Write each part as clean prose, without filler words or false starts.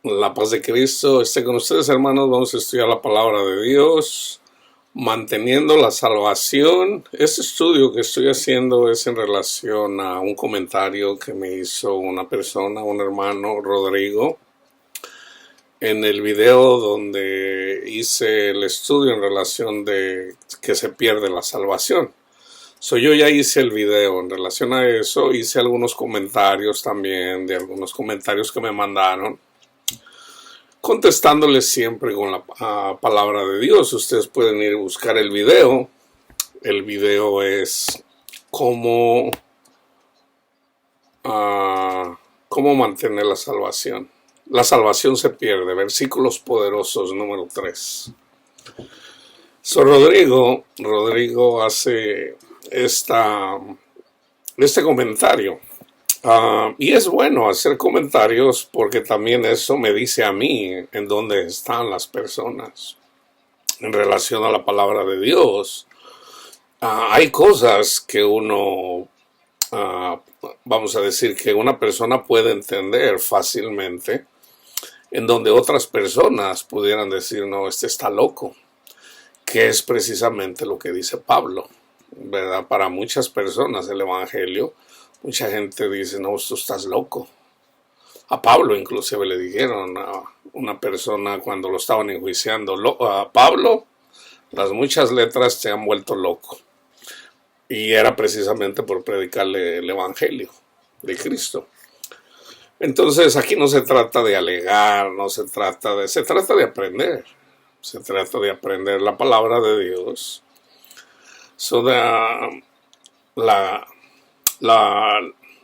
La paz de Cristo esté con ustedes, hermanos. Vamos a estudiar la palabra de Dios, manteniendo la salvación. Este estudio que estoy haciendo es en relación a un comentario que me hizo una persona, un hermano, Rodrigo, en el video donde hice el estudio en relación de que se pierde la salvación. Yo ya hice el video en relación a eso, hice algunos comentarios también de algunos comentarios que me mandaron, contestándoles siempre con la palabra de Dios. Ustedes pueden ir a buscar el video. El video es cómo mantener la salvación. La salvación se pierde. Versículos poderosos número 3. Rodrigo hace este comentario. Y es bueno hacer comentarios porque también eso me dice a mí en dónde están las personas en relación a la palabra de Dios. Hay cosas que uno, vamos a decir, que una persona puede entender fácilmente, en donde otras personas pudieran decir, no, este está loco, que es precisamente lo que dice Pablo, ¿verdad? Para muchas personas el Evangelio, mucha gente dice, no, tú estás loco. A Pablo inclusive le dijeron a una persona cuando lo estaban enjuiciando, a Pablo, las muchas letras te han vuelto loco. Y era precisamente por predicarle el Evangelio de Cristo. Entonces aquí no se trata de alegar, se trata de aprender. Se trata de aprender la palabra de Dios.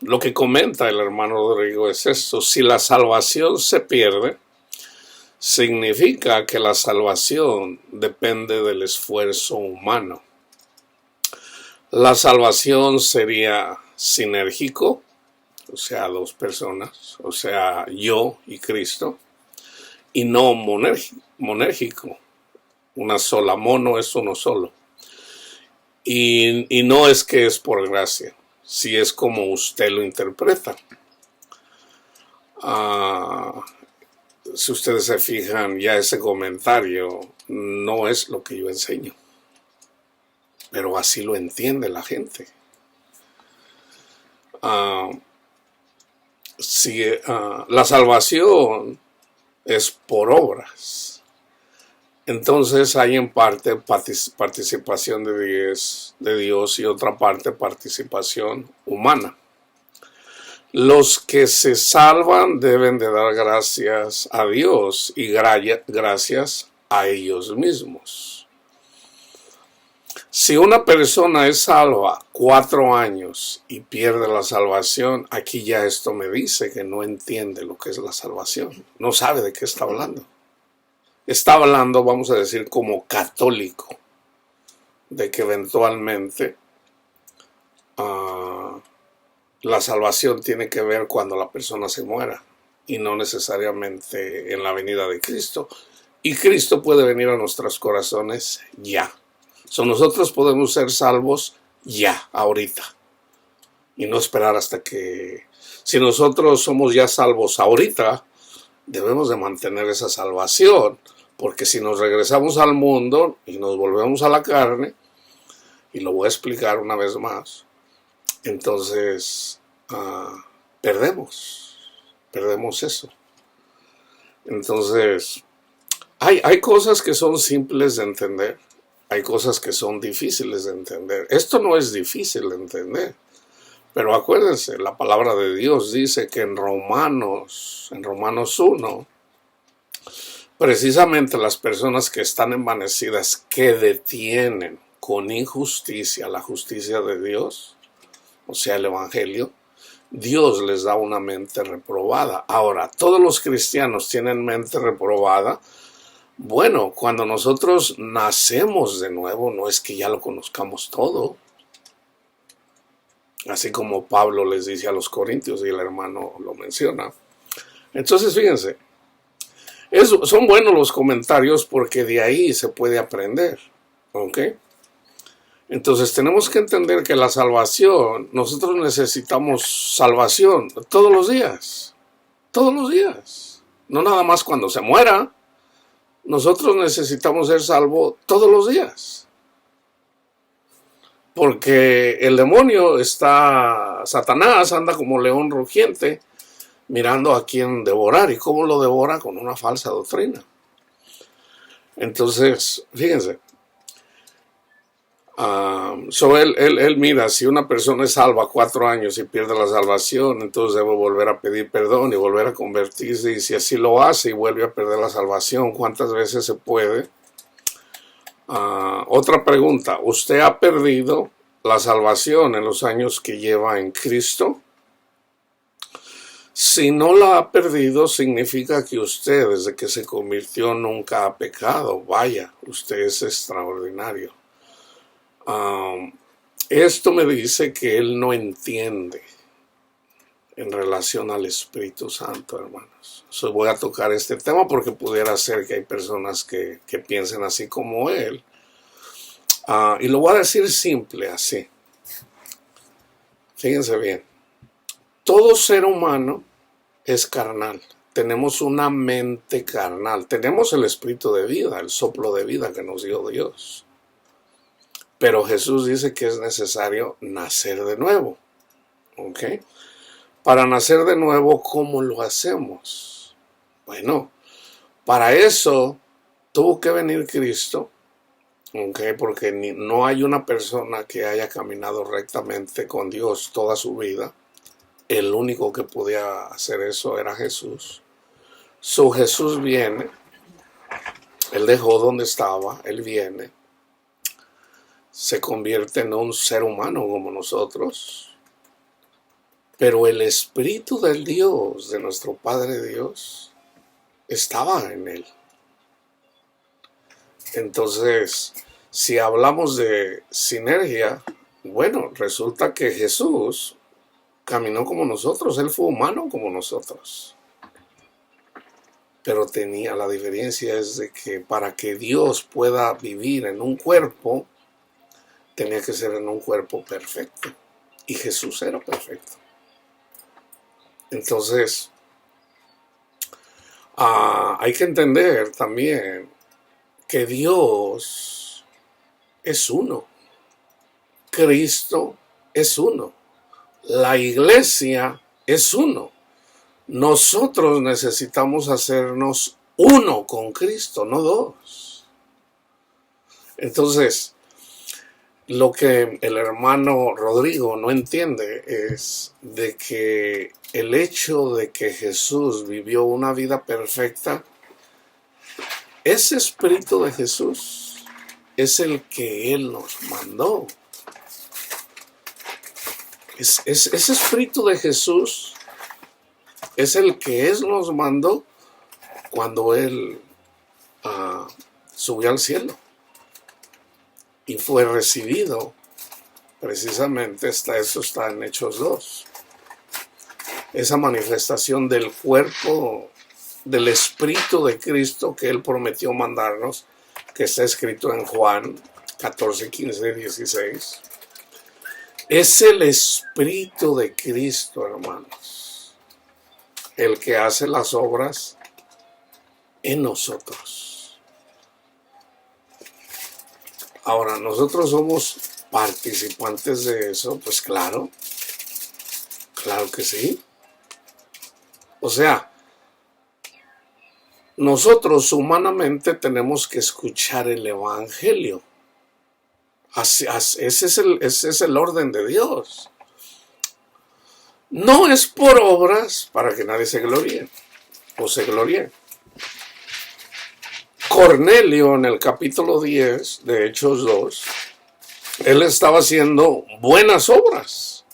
Lo que comenta el hermano Rodrigo es esto: si la salvación se pierde, significa que la salvación depende del esfuerzo humano. La salvación sería sinérgico, o sea, dos personas, o sea, yo y Cristo, y no monérgico. Una sola, mono es uno solo. Y no es que es por gracia, si es como usted lo interpreta. Si ustedes se fijan, ya ese comentario no es lo que yo enseño, pero así lo entiende la gente. La salvación es por obras, entonces hay en parte participación de Dios y otra parte participación humana. Los que se salvan deben de dar gracias a Dios y gracias a ellos mismos. Si una persona es salva 4 años y pierde la salvación, aquí ya esto me dice que no entiende lo que es la salvación. No sabe de qué está hablando. Está hablando, vamos a decir, como católico, de que eventualmente la salvación tiene que ver cuando la persona se muera y no necesariamente en la venida de Cristo. Y Cristo puede venir a nuestros corazones ya. Nosotros podemos ser salvos ya, ahorita, y no esperar hasta que... Si nosotros somos ya salvos ahorita, debemos de mantener esa salvación, porque si nos regresamos al mundo y nos volvemos a la carne, y lo voy a explicar una vez más, entonces perdemos eso. Entonces, hay cosas que son simples de entender, hay cosas que son difíciles de entender. Esto no es difícil de entender, pero acuérdense, la palabra de Dios dice que en Romanos 1, precisamente las personas que están envanecidas, que detienen con injusticia la justicia de Dios, o sea, el Evangelio, Dios les da una mente reprobada. Ahora, todos los cristianos tienen mente reprobada. Bueno, cuando nosotros nacemos de nuevo, no es que ya lo conozcamos todo. Así como Pablo les dice a los corintios, y el hermano lo menciona. Entonces, fíjense, son buenos los comentarios porque de ahí se puede aprender. ¿Ok? Entonces tenemos que entender que la salvación, nosotros necesitamos salvación todos los días. Todos los días. no nada más cuando se muera. Nosotros necesitamos ser salvos todos los días. Porque el demonio Satanás anda como león rugiente, mirando a quién devorar. ¿Y cómo lo devora? Con una falsa doctrina. Entonces, fíjense, él mira, si una persona es salva 4 años y pierde la salvación, entonces debe volver a pedir perdón y volver a convertirse, y si así lo hace y vuelve a perder la salvación, ¿cuántas veces se puede? Otra pregunta, ¿usted ha perdido la salvación en los años que lleva en Cristo? Si no la ha perdido, significa que usted, desde que se convirtió, nunca ha pecado. Vaya, usted es extraordinario. Esto me dice que él no entiende en relación al Espíritu Santo, hermanos. Voy a tocar este tema porque pudiera ser que hay personas que piensen así como él. Y lo voy a decir simple, así. Fíjense bien. Todo ser humano es carnal. Tenemos una mente carnal. Tenemos el espíritu de vida, el soplo de vida que nos dio Dios. Pero Jesús dice que es necesario nacer de nuevo. ¿Ok? Para nacer de nuevo, ¿cómo lo hacemos? Bueno, para eso tuvo que venir Cristo. ¿Ok? Porque no hay una persona que haya caminado rectamente con Dios toda su vida. El único que podía hacer eso era Jesús. Jesús viene. Él dejó donde estaba. Él viene. Se convierte en un ser humano como nosotros, pero el Espíritu del Dios, de nuestro Padre Dios, estaba en él. Entonces, si hablamos de sinergia, bueno, resulta que Jesús caminó como nosotros, él fue humano como nosotros. Pero la diferencia es de que para que Dios pueda vivir en un cuerpo, tenía que ser en un cuerpo perfecto. Y Jesús era perfecto. Entonces, hay que entender también que Dios es uno. Cristo es uno. La iglesia es uno. Nosotros necesitamos hacernos uno con Cristo, no dos. Entonces, lo que el hermano Rodrigo no entiende es de que el hecho de que Jesús vivió una vida perfecta, ese espíritu de Jesús es el que Él nos mandó. Ese espíritu de Jesús es el que Él nos mandó cuando Él subió al cielo. Y fue recibido, precisamente, eso está en Hechos 2. Esa manifestación del cuerpo, del Espíritu de Cristo que Él prometió mandarnos, que está escrito en Juan 14, 15, 16. Es el Espíritu de Cristo, hermanos, el que hace las obras en nosotros. Ahora, nosotros somos participantes de eso, pues claro que sí. O sea, nosotros humanamente tenemos que escuchar el Evangelio. Ese es el orden de Dios. No es por obras para que nadie se gloríe o se gloríe. Cornelio, en el capítulo 10 de Hechos 2, él estaba haciendo buenas obras.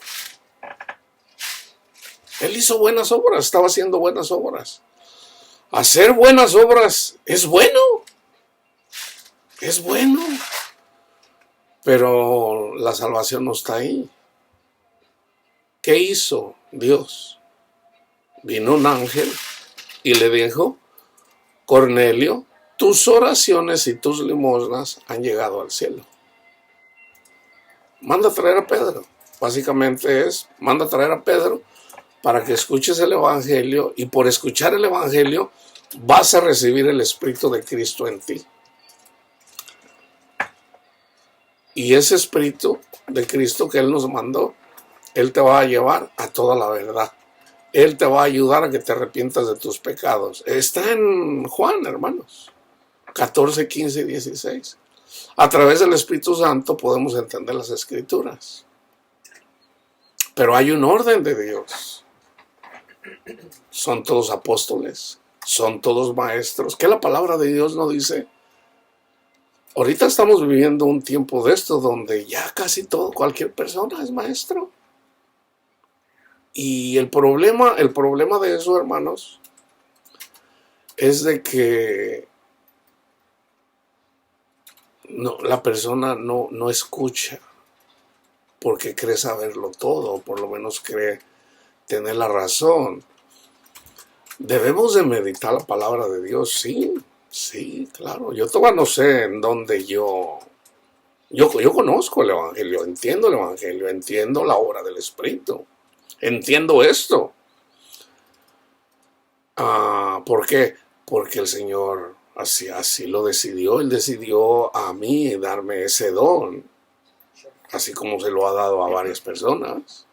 Él hizo buenas obras, estaba haciendo buenas obras. Hacer buenas obras es bueno. Es bueno. Pero la salvación no está ahí. ¿Qué hizo Dios? Vino un ángel y le dijo: Cornelio, tus oraciones y tus limosnas han llegado al cielo. Manda a traer a Pedro. Básicamente manda a traer a Pedro para que escuches el Evangelio, y por escuchar el Evangelio vas a recibir el Espíritu de Cristo en ti. Y ese Espíritu de Cristo que Él nos mandó, Él te va a llevar a toda la verdad. Él te va a ayudar a que te arrepientas de tus pecados. Está en Juan, hermanos, 14, 15 y 16. A través del Espíritu Santo podemos entender las Escrituras. Pero hay un orden de Dios. Son todos apóstoles, son todos maestros. ¿Qué la palabra de Dios no dice? Ahorita estamos viviendo un tiempo de esto donde ya casi cualquier persona es maestro. Y el problema de eso, hermanos, es de que la persona no escucha porque cree saberlo todo, o por lo menos cree tener la razón. Debemos de meditar la palabra de Dios, sí, claro. Yo todavía no sé en dónde yo conozco el Evangelio, entiendo la obra del Espíritu, entiendo esto. ¿Por qué? Porque el Señor así lo decidió. Él decidió a mí darme ese don, así como se lo ha dado a varias personas.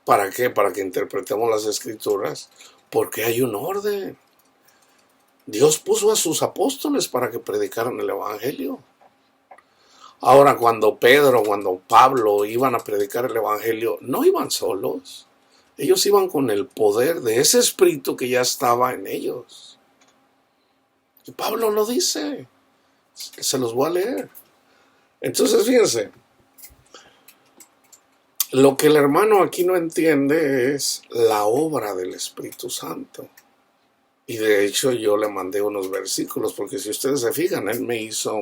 ¿Para qué? Para que interpretemos las Escrituras, porque hay un orden. Dios puso a sus apóstoles para que predicaran el Evangelio. Ahora, cuando Pablo iban a predicar el Evangelio, no iban solos. Ellos iban con el poder de ese Espíritu que ya estaba en ellos. Y Pablo lo dice. Se los voy a leer. Entonces, fíjense. Lo que el hermano aquí no entiende es la obra del Espíritu Santo. Y de hecho yo le mandé unos versículos, porque si ustedes se fijan, él me hizo,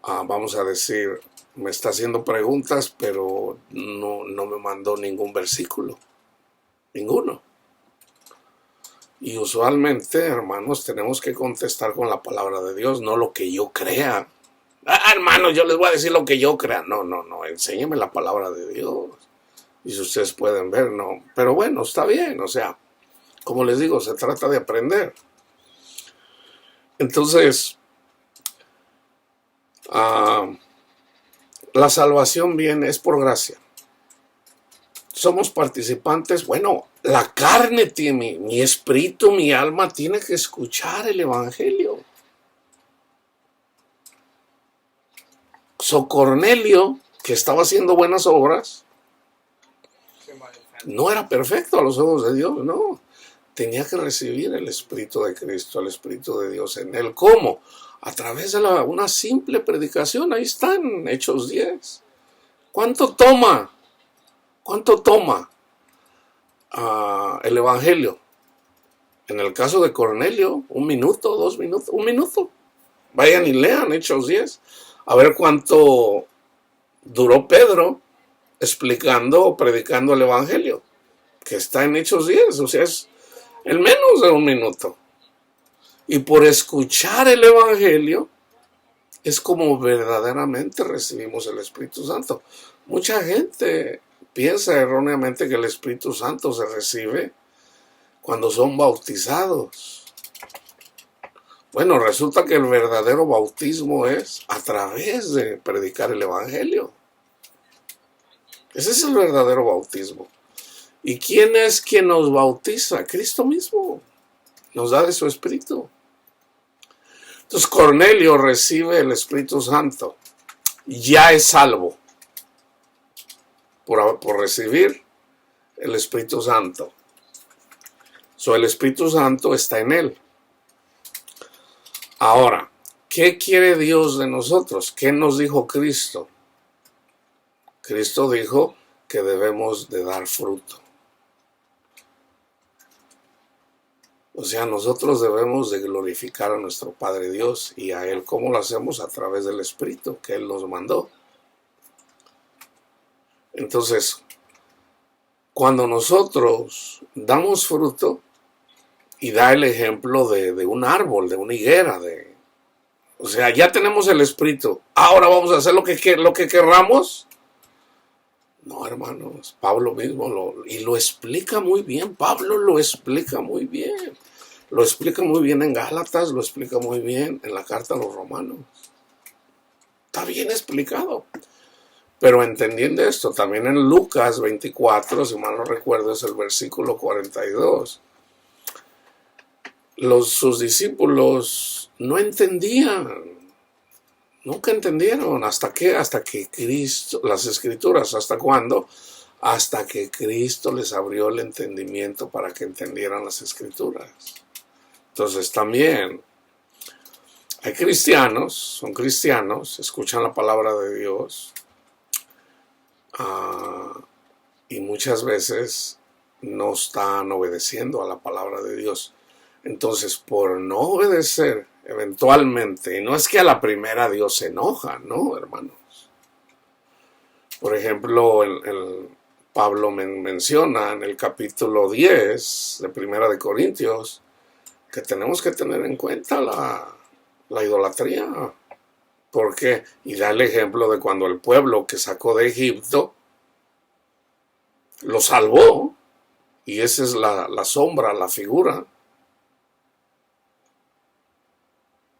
vamos a decir, me está haciendo preguntas, pero no me mandó ningún versículo. Ninguno. Y usualmente, hermanos, tenemos que contestar con la palabra de Dios, no lo que yo crea. Hermanos, yo les voy a decir lo que yo crea. No, enséñeme la palabra de Dios. Y si ustedes pueden ver, no. Pero bueno, está bien, o sea, como les digo, se trata de aprender. Entonces, la salvación es por gracia. Somos participantes. Bueno, la carne tiene, mi espíritu, mi alma tiene que escuchar el Evangelio. Cornelio, que estaba haciendo buenas obras, no era perfecto a los ojos de Dios, no. Tenía que recibir el Espíritu de Cristo, el Espíritu de Dios en él. ¿Cómo? A través de una simple predicación. Ahí están, Hechos 10. ¿Cuánto toma el Evangelio? En el caso de Cornelio, 1 minuto, 2 minutos, 1 minuto. Vayan y lean Hechos 10. A ver cuánto duró Pedro explicando o predicando el Evangelio, que está en Hechos 10, o sea, es en menos de 1 minuto. Y por escuchar el Evangelio es como verdaderamente recibimos el Espíritu Santo. Mucha gente piensa erróneamente que el Espíritu Santo se recibe cuando son bautizados. Bueno, resulta que el verdadero bautismo es a través de predicar el Evangelio. Ese es el verdadero bautismo. ¿Y quién es quien nos bautiza? Cristo mismo. Nos da de su Espíritu. Entonces Cornelio recibe el Espíritu Santo. Ya es salvo por recibir el Espíritu Santo. El Espíritu Santo está en él. Ahora, ¿qué quiere Dios de nosotros? ¿Qué nos dijo Cristo? Cristo dijo que debemos de dar fruto. O sea, nosotros debemos de glorificar a nuestro Padre Dios y a Él. ¿Cómo lo hacemos? A través del Espíritu que Él nos mandó. Entonces, cuando nosotros damos fruto, y da el ejemplo de un árbol, de una higuera. O sea, ya tenemos el Espíritu. Ahora vamos a hacer lo que querramos. No, hermanos, Pablo mismo lo explica muy bien. Pablo lo explica muy bien. Lo explica muy bien en Gálatas, lo explica muy bien en la carta a los romanos. Está bien explicado. Pero entendiendo esto, también en Lucas 24, si mal no recuerdo, es el versículo 42. Sus discípulos no entendían. Nunca entendieron hasta que Cristo, las Escrituras, ¿hasta cuándo? Hasta que Cristo les abrió el entendimiento para que entendieran las Escrituras. Entonces también hay cristianos, son cristianos, escuchan la palabra de Dios y muchas veces no están obedeciendo a la palabra de Dios. Entonces, por no obedecer, eventualmente, y no es que a la primera Dios se enoja, no, hermanos. Por ejemplo, Pablo menciona en el capítulo 10 de Primera de Corintios que tenemos que tener en cuenta la idolatría. ¿Por qué? Y da el ejemplo de cuando el pueblo que sacó de Egipto lo salvó, y esa es la sombra, la figura.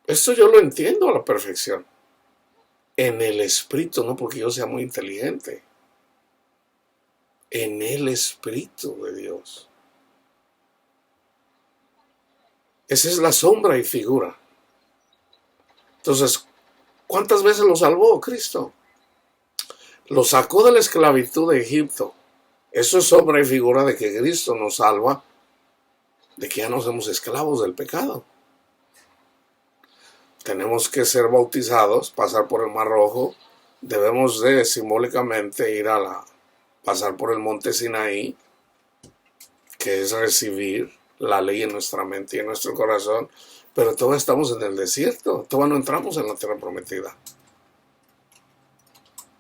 Esto yo lo entiendo a la perfección. En el Espíritu, no porque yo sea muy inteligente. En el Espíritu de Dios. Esa es la sombra y figura. Entonces, ¿cuántas veces lo salvó Cristo? Lo sacó de la esclavitud de Egipto. Eso es sombra y figura de que Cristo nos salva, de que ya no somos esclavos del pecado. Tenemos que ser bautizados, pasar por el Mar Rojo. Debemos de simbólicamente ir pasar por el monte Sinaí, que es recibir la ley en nuestra mente y en nuestro corazón. Pero todavía estamos en el desierto, todavía no entramos en la tierra prometida.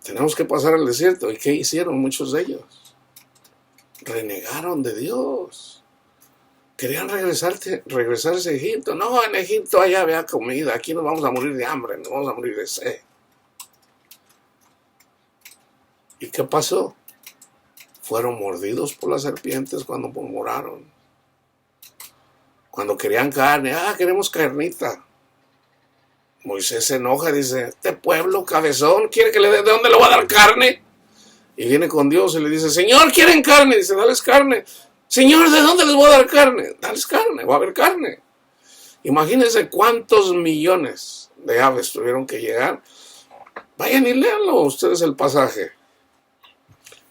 Tenemos que pasar el desierto. ¿Y qué hicieron muchos de ellos? Renegaron de Dios. Querían regresarse a Egipto. No, en Egipto allá había comida. Aquí nos vamos a morir de hambre, nos vamos a morir de sed. ¿Y qué pasó? Fueron mordidos por las serpientes cuando murmuraron. Cuando querían carne, queremos carnita. Moisés se enoja y dice, este pueblo cabezón quiere que le dé, ¿de dónde le voy a dar carne? Y viene con Dios y le dice, Señor, ¿quieren carne? Y dice, dales carne. Señor, ¿de dónde les voy a dar carne? Dales carne, va a haber carne. Imagínense cuántos millones de aves tuvieron que llegar. Vayan y léanlo ustedes el pasaje.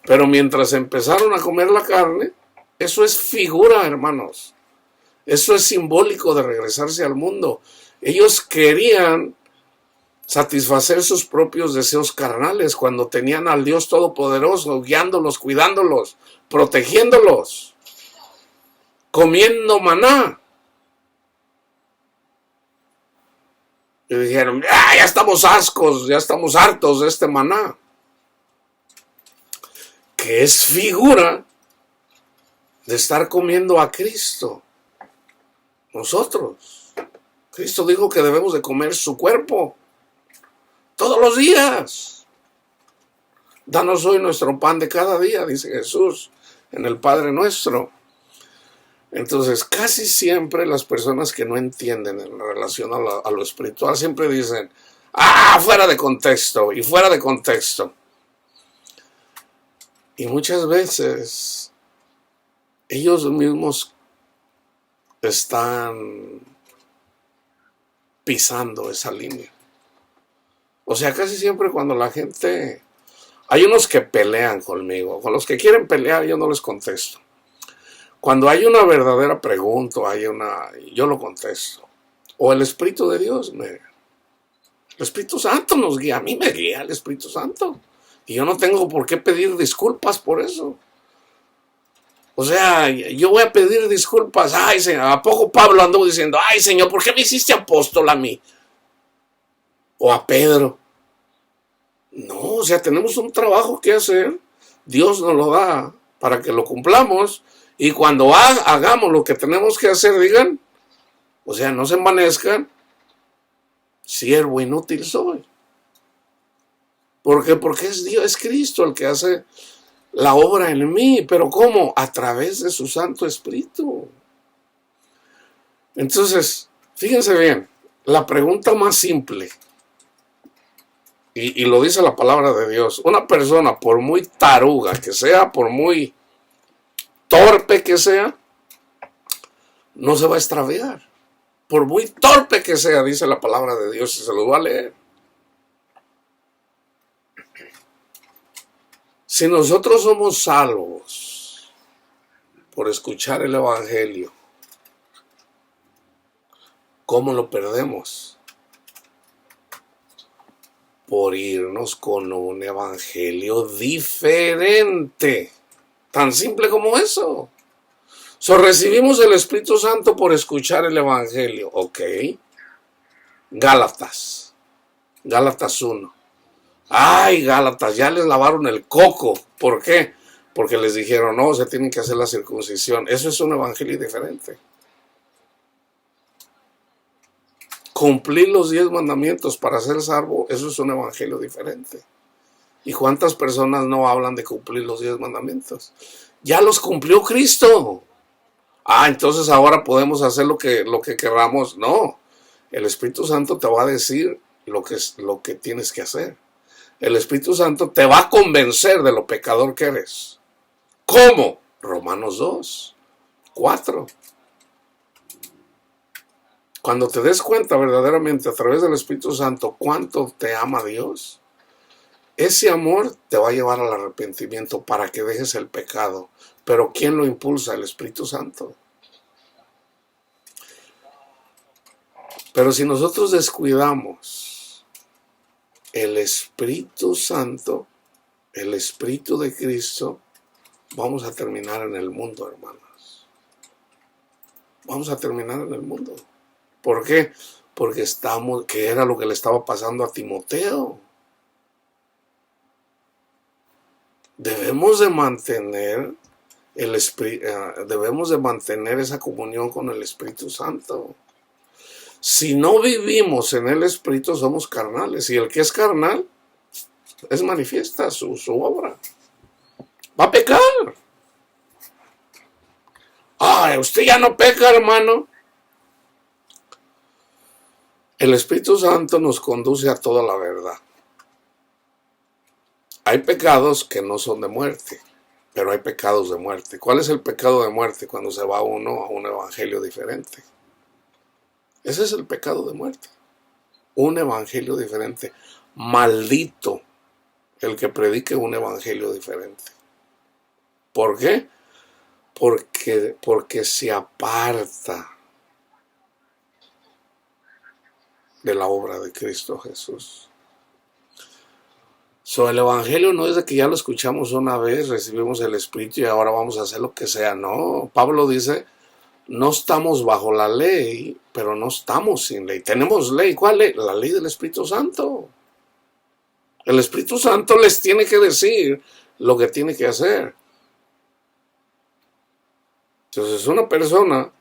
Pero mientras empezaron a comer la carne, eso es figura, hermanos. Eso es simbólico de regresarse al mundo. Ellos querían satisfacer sus propios deseos carnales cuando tenían al Dios Todopoderoso guiándolos, cuidándolos, protegiéndolos, comiendo maná. Y dijeron, ya estamos ascos, ya estamos hartos de este maná. Que es figura de estar comiendo a Cristo. Nosotros. Cristo dijo que debemos de comer su cuerpo todos los días. Danos hoy nuestro pan de cada día, dice Jesús en el Padre Nuestro. Entonces, casi siempre las personas que no entienden en relación a lo espiritual siempre dicen, fuera de contexto y fuera de contexto. Y muchas veces ellos mismos están pisando esa línea. O sea, casi siempre cuando la gente... Hay unos que pelean conmigo. Con los que quieren pelear yo no les contesto. Cuando hay una verdadera pregunta, yo lo contesto. O el Espíritu de Dios, el Espíritu Santo nos guía. A mí me guía el Espíritu Santo. Y yo no tengo por qué pedir disculpas por eso. O sea, yo voy a pedir disculpas. Señor, ¿a poco Pablo anduvo diciendo, Señor, ¿por qué me hiciste apóstol a mí? O a Pedro. No, o sea, tenemos un trabajo que hacer. Dios nos lo da para que lo cumplamos. Y cuando hagamos lo que tenemos que hacer, digan, o sea, no se envanezcan, siervo inútil soy. ¿Por qué? Porque es Dios, es Cristo el que hace la obra en mí. ¿Pero cómo? A través de su Santo Espíritu. Entonces, fíjense bien, la pregunta más simple, y lo dice la palabra de Dios, una persona por muy taruga que sea, por muy torpe que sea, no se va a extraviar. Por muy torpe que sea, dice la palabra de Dios, y se lo va a leer. Si nosotros somos salvos por escuchar el Evangelio, ¿cómo lo perdemos? Por irnos con un evangelio diferente. Tan simple como eso. Recibimos el Espíritu Santo por escuchar el evangelio. Ok. Gálatas 1. Ay, Gálatas, ya les lavaron el coco. ¿Por qué? Porque les dijeron, no, se tienen que hacer la circuncisión. Eso es un evangelio diferente. Cumplir los 10 mandamientos para ser salvo, eso es un evangelio diferente. ¿Y cuántas personas no hablan de cumplir los 10 mandamientos? Ya los cumplió Cristo. Entonces ahora podemos hacer lo que queramos. No, el Espíritu Santo te va a decir lo que tienes que hacer. El Espíritu Santo te va a convencer de lo pecador que eres. ¿Cómo? Romanos 2, 4. Cuando te des cuenta verdaderamente a través del Espíritu Santo cuánto te ama Dios, ese amor te va a llevar al arrepentimiento para que dejes el pecado. Pero ¿quién lo impulsa? El Espíritu Santo. Pero si nosotros descuidamos el Espíritu Santo, el Espíritu de Cristo, vamos a terminar en el mundo, hermanos. Vamos a terminar en el mundo. ¿Por qué? Porque que era lo que le estaba pasando a Timoteo. Debemos de mantener esa comunión con el Espíritu Santo. Si no vivimos en el Espíritu, somos carnales. Y el que es carnal, es manifiesta su obra. Va a pecar. Usted ya no peca, hermano. El Espíritu Santo nos conduce a toda la verdad. Hay pecados que no son de muerte, pero hay pecados de muerte. ¿Cuál es el pecado de muerte? Cuando se va uno a un evangelio diferente. Ese es el pecado de muerte. Un evangelio diferente. Maldito el que predique un evangelio diferente. ¿Por qué? Porque se aparta de la obra de Cristo Jesús. El evangelio no es de que ya lo escuchamos una vez, recibimos el Espíritu y ahora vamos a hacer lo que sea. No, Pablo dice, no estamos bajo la ley, pero no estamos sin ley. Tenemos ley. ¿Cuál ley? La ley del Espíritu Santo. El Espíritu Santo les tiene que decir lo que tiene que hacer. Entonces una persona,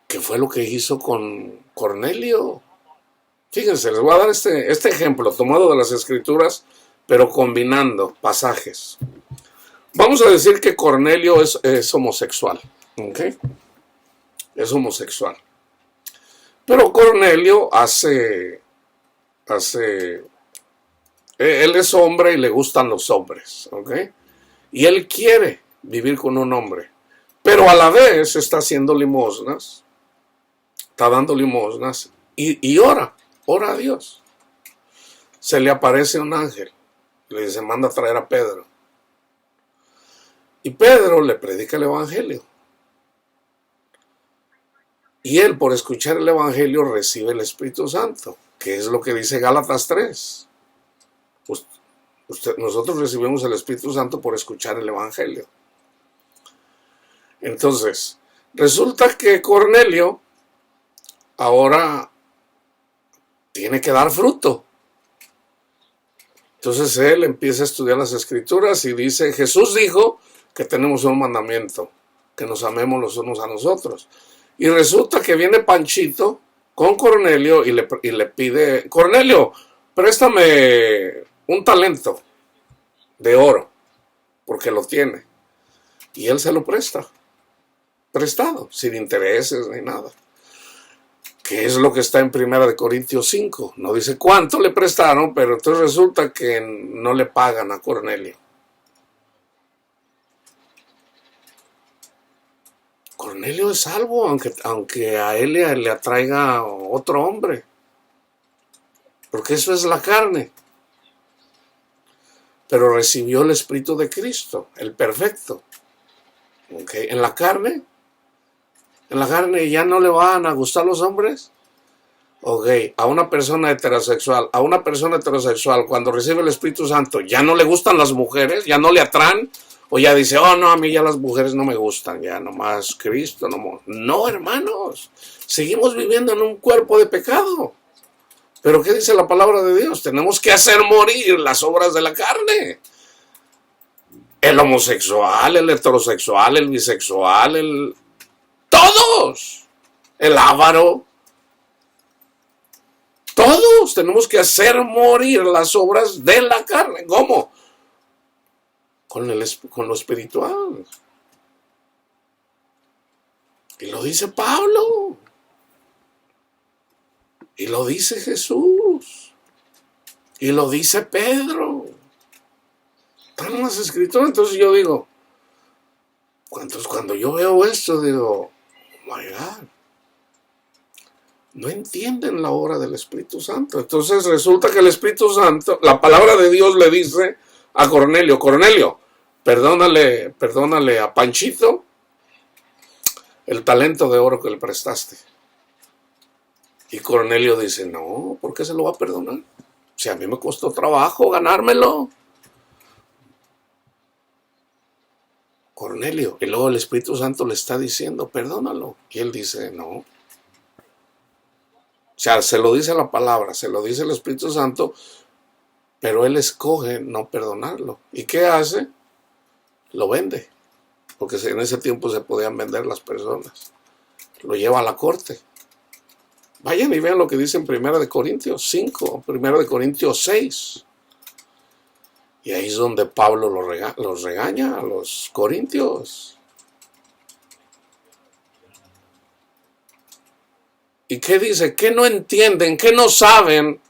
que fue lo que hizo con Cornelio. Fíjense, les voy a dar este ejemplo tomado de las Escrituras, pero combinando pasajes. Vamos a decir que Cornelio es homosexual. ¿Ok? Es homosexual. Pero Cornelio él es hombre y le gustan los hombres. ¿Ok? Y él quiere vivir con un hombre. Pero a la vez está haciendo limosnas. Está dando limosnas y ora a Dios. Se le aparece un ángel, le dice, manda a traer a Pedro. Y Pedro le predica el evangelio. Y él, por escuchar el evangelio, recibe el Espíritu Santo, que es lo que dice Gálatas 3. Nosotros recibimos el Espíritu Santo por escuchar el evangelio. Entonces, resulta que Cornelio ahora tiene que dar fruto. Entonces él empieza a estudiar las Escrituras y dice, Jesús dijo que tenemos un mandamiento, que nos amemos los unos a nosotros. Y resulta que viene Panchito con Cornelio y le pide, Cornelio, préstame un talento de oro. porque lo tiene. Y él se lo presta, prestado, sin intereses ni nada. ¿Qué es lo que está en 1 Corintios 5? No dice cuánto le prestaron, pero entonces resulta que no le pagan a Cornelio. Cornelio es salvo, aunque a él le atraiga otro hombre. Porque eso es la carne. Pero recibió el Espíritu de Cristo, el perfecto. ¿Okay? En la carne ya no le van a gustar los hombres. Ok, a una persona heterosexual cuando recibe el Espíritu Santo, ¿ya no le gustan las mujeres? ¿Ya no le atraen? O ya dice, oh no, a mí ya las mujeres no me gustan, ya nomás Cristo. No, hermanos, seguimos viviendo en un cuerpo de pecado. Pero ¿qué dice la palabra de Dios? Tenemos que hacer morir las obras de la carne. El homosexual, el heterosexual, el bisexual, todos. El avaro. Todos tenemos que hacer morir las obras de la carne. ¿Cómo? Con lo espiritual. Y lo dice Pablo. Y lo dice Jesús. Y lo dice Pedro. Están en las escrituras. Entonces yo digo, cuando yo veo esto, digo, oh my God. No entienden la obra del Espíritu Santo. Entonces resulta que el Espíritu Santo, la palabra de Dios le dice a Cornelio, perdónale a Panchito el talento de oro que le prestaste. Y Cornelio dice, no, ¿por qué se lo va a perdonar? Si a mí me costó trabajo ganármelo. Cornelio, y luego el Espíritu Santo le está diciendo, perdónalo. Y él dice, no. O sea, se lo dice la palabra, se lo dice el Espíritu Santo, pero él escoge no perdonarlo. ¿Y qué hace? Lo vende. Porque en ese tiempo se podían vender las personas. Lo lleva a la corte. Vayan y vean lo que dice en 1 Corintios 5, 1 Corintios 6. Y ahí es donde Pablo los regaña a los corintios. ¿Y qué dice? ¿Qué no entienden? ¿Qué no saben?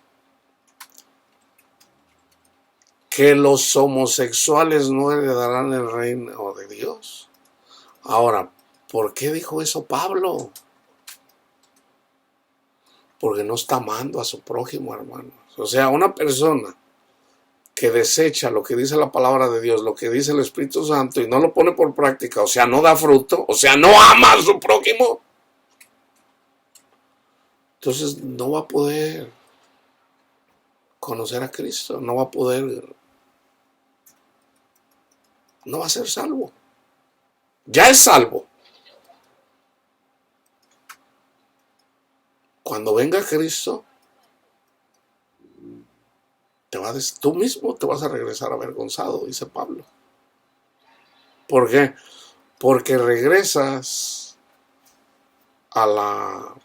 Que los homosexuales no heredarán el reino de Dios. Ahora, ¿por qué dijo eso Pablo? Porque no está amando a su prójimo, hermanos. O sea, una persona que desecha lo que dice la palabra de Dios, lo que dice el Espíritu Santo y no lo pone por práctica, o sea, no da fruto, o sea, no ama a su prójimo, entonces no va a poder conocer a Cristo, no va a ser salvo. Ya es salvo. Cuando venga Cristo, tú mismo te vas a regresar avergonzado, dice Pablo. ¿Por qué? Porque regresas a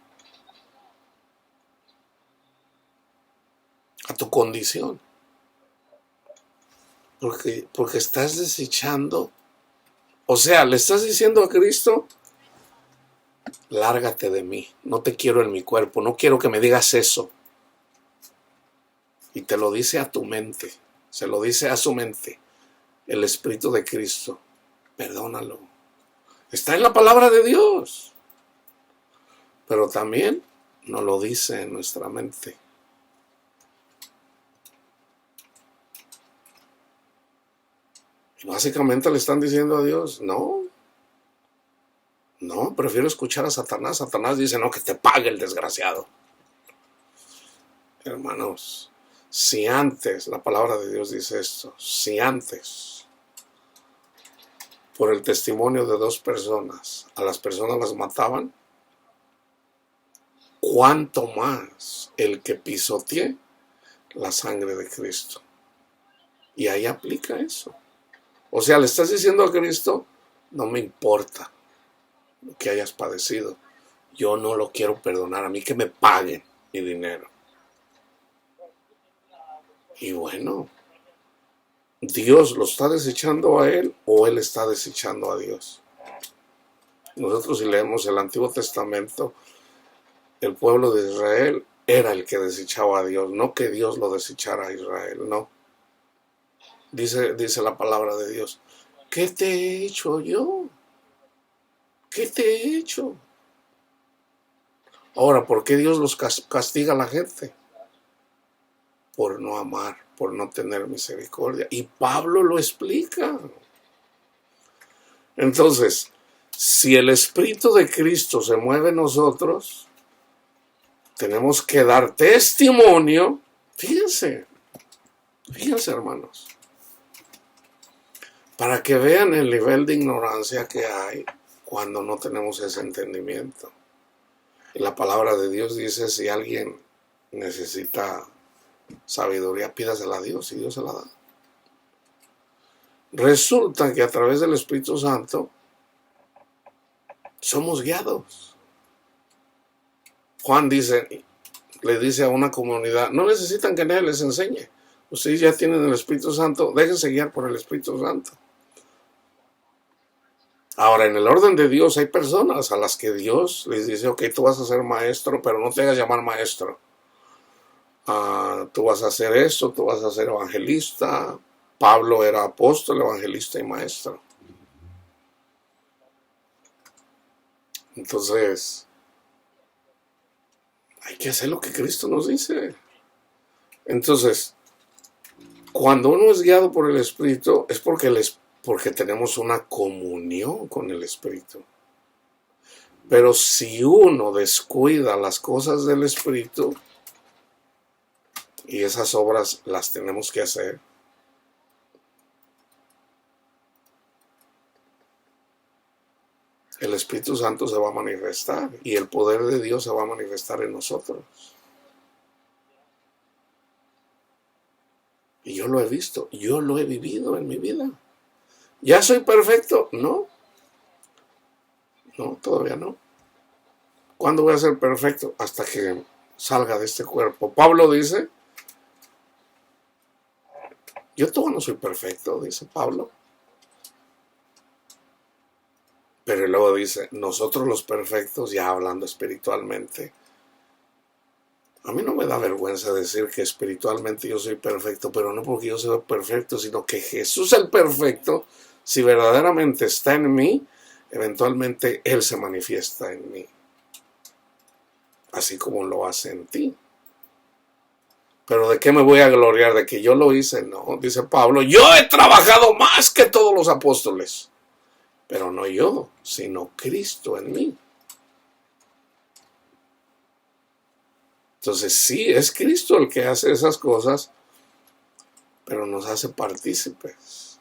tu condición. Porque estás desechando. O sea, le estás diciendo a Cristo, lárgate de mí, no te quiero en mi cuerpo, no quiero que me digas eso. Y te lo dice a tu mente, se lo dice a su mente, el Espíritu de Cristo, perdónalo. Está en la palabra de Dios, pero también nos lo dice en nuestra mente. Y básicamente le están diciendo a Dios, no, prefiero escuchar a Satanás. Satanás dice, no, que te pague el desgraciado. Hermanos, si antes, la palabra de Dios dice esto, si antes, por el testimonio de 2 personas, a las personas las mataban, cuánto más el que pisotee la sangre de Cristo. Y ahí aplica eso. O sea, le estás diciendo a Cristo, no me importa lo que hayas padecido, yo no lo quiero perdonar, a mí que me paguen mi dinero. Y bueno, ¿Dios lo está desechando a él o él está desechando a Dios? Nosotros, si leemos el Antiguo Testamento, el pueblo de Israel era el que desechaba a Dios, no que Dios lo desechara a Israel, no. Dice la palabra de Dios, ¿qué te he hecho yo? ¿Qué te he hecho? Ahora, ¿por qué Dios los castiga a la gente? Por no amar, por no tener misericordia. Y Pablo lo explica. Entonces, si el Espíritu de Cristo se mueve en nosotros, tenemos que dar testimonio. Fíjense hermanos, para que vean el nivel de ignorancia que hay cuando no tenemos ese entendimiento. Y la palabra de Dios dice, si alguien necesita sabiduría, pídasela a Dios y Dios se la da. Resulta que a través del Espíritu Santo somos guiados. Juan le dice a una comunidad, no necesitan que nadie les enseñe. Ustedes ya tienen el Espíritu Santo, déjense guiar por el Espíritu Santo. Ahora, en el orden de Dios hay personas a las que Dios les dice, ok, tú vas a ser maestro, pero no te hagas llamar maestro. Tú vas a hacer esto, tú vas a ser evangelista. Pablo era apóstol, evangelista y maestro. Entonces, hay que hacer lo que Cristo nos dice. Entonces, cuando uno es guiado por el Espíritu, es porque tenemos una comunión con el Espíritu. Pero si uno descuida las cosas del Espíritu, y esas obras las tenemos que hacer, el Espíritu Santo se va a manifestar y el poder de Dios se va a manifestar en nosotros. Y yo lo he visto, yo lo he vivido en mi vida. ¿Ya soy perfecto? No, todavía no. ¿Cuándo voy a ser perfecto? Hasta que salga de este cuerpo. Pablo dice, yo todavía no soy perfecto, dice Pablo. Pero luego dice, nosotros los perfectos, ya hablando espiritualmente, a mí no me da vergüenza decir que espiritualmente yo soy perfecto, pero no porque yo sea perfecto, sino que Jesús el perfecto, si verdaderamente está en mí, eventualmente Él se manifiesta en mí, así como lo hace en ti. Pero ¿de qué me voy a gloriar? ¿De que yo lo hice? No, dice Pablo, yo he trabajado más que todos los apóstoles, pero no yo, sino Cristo en mí. Entonces sí, es Cristo el que hace esas cosas, pero nos hace partícipes,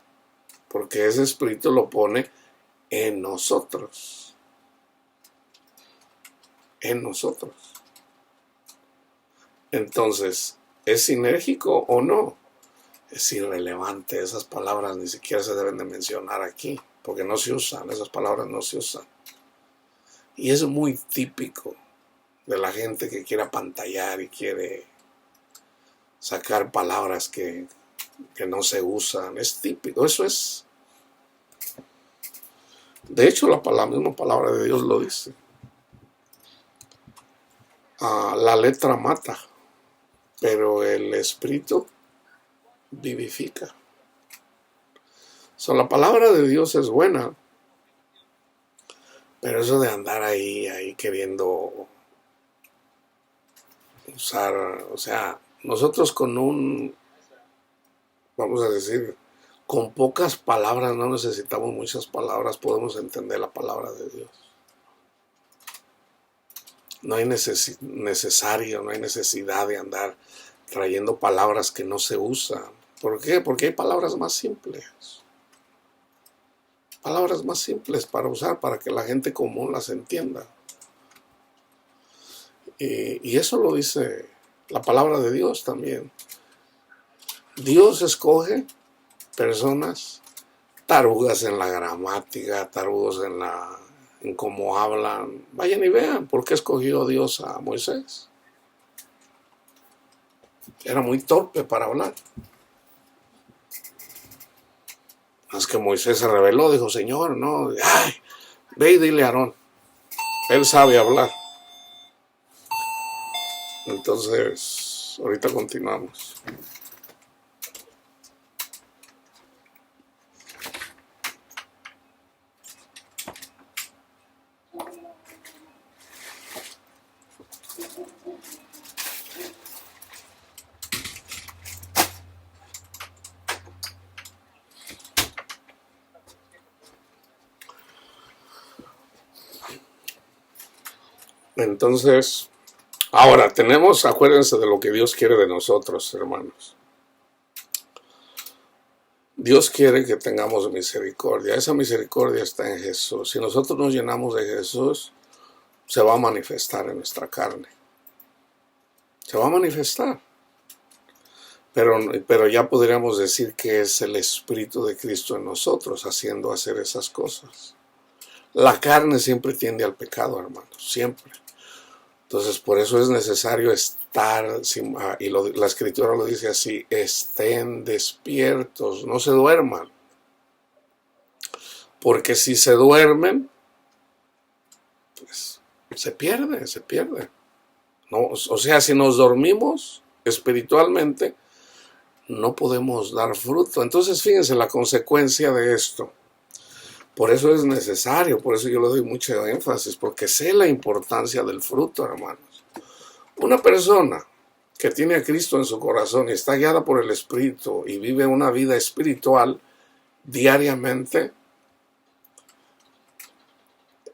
porque ese Espíritu lo pone en nosotros. En nosotros. Entonces, ¿es sinérgico o no? Es irrelevante, esas palabras ni siquiera se deben de mencionar aquí, porque no se usan, esas palabras no se usan. Y es muy típico de la gente que quiere apantallar y quiere sacar palabras que no se usan. Es típico, eso es. De hecho, la misma palabra de Dios lo dice. La letra mata, pero el Espíritu vivifica. La palabra de Dios es buena, pero eso de andar ahí queriendo usar, o sea, nosotros vamos a decir, con pocas palabras, no necesitamos muchas palabras, podemos entender la palabra de Dios. No hay no hay necesidad de andar trayendo palabras que no se usan. ¿Por qué? Porque hay palabras más simples. Palabras más simples para usar, para que la gente común las entienda. Y eso lo dice la palabra de Dios también. Dios escoge personas tarugas en la gramática, tarudos en cómo hablan. Vayan y vean por qué escogió Dios a Moisés. Era muy torpe para hablar. Es que Moisés se rebeló, dijo, Señor, no, ay, ve y dile a Aarón, él sabe hablar. Entonces, ahorita continuamos. Entonces, ahora tenemos, acuérdense de lo que Dios quiere de nosotros, hermanos. Dios quiere que tengamos misericordia. Esa misericordia está en Jesús. Si nosotros nos llenamos de Jesús, se va a manifestar en nuestra carne. Se va a manifestar. Pero ya podríamos decir que es el Espíritu de Cristo en nosotros haciendo hacer esas cosas. La carne siempre tiende al pecado, hermanos, siempre. Entonces, por eso es necesario estar, y la Escritura lo dice así, estén despiertos, no se duerman. Porque si se duermen, pues se pierde. No, o sea, si nos dormimos espiritualmente, no podemos dar fruto. Entonces, fíjense la consecuencia de esto. Por eso es necesario, por eso yo le doy mucho énfasis, porque sé la importancia del fruto, hermanos. Una persona que tiene a Cristo en su corazón y está guiada por el Espíritu y vive una vida espiritual diariamente,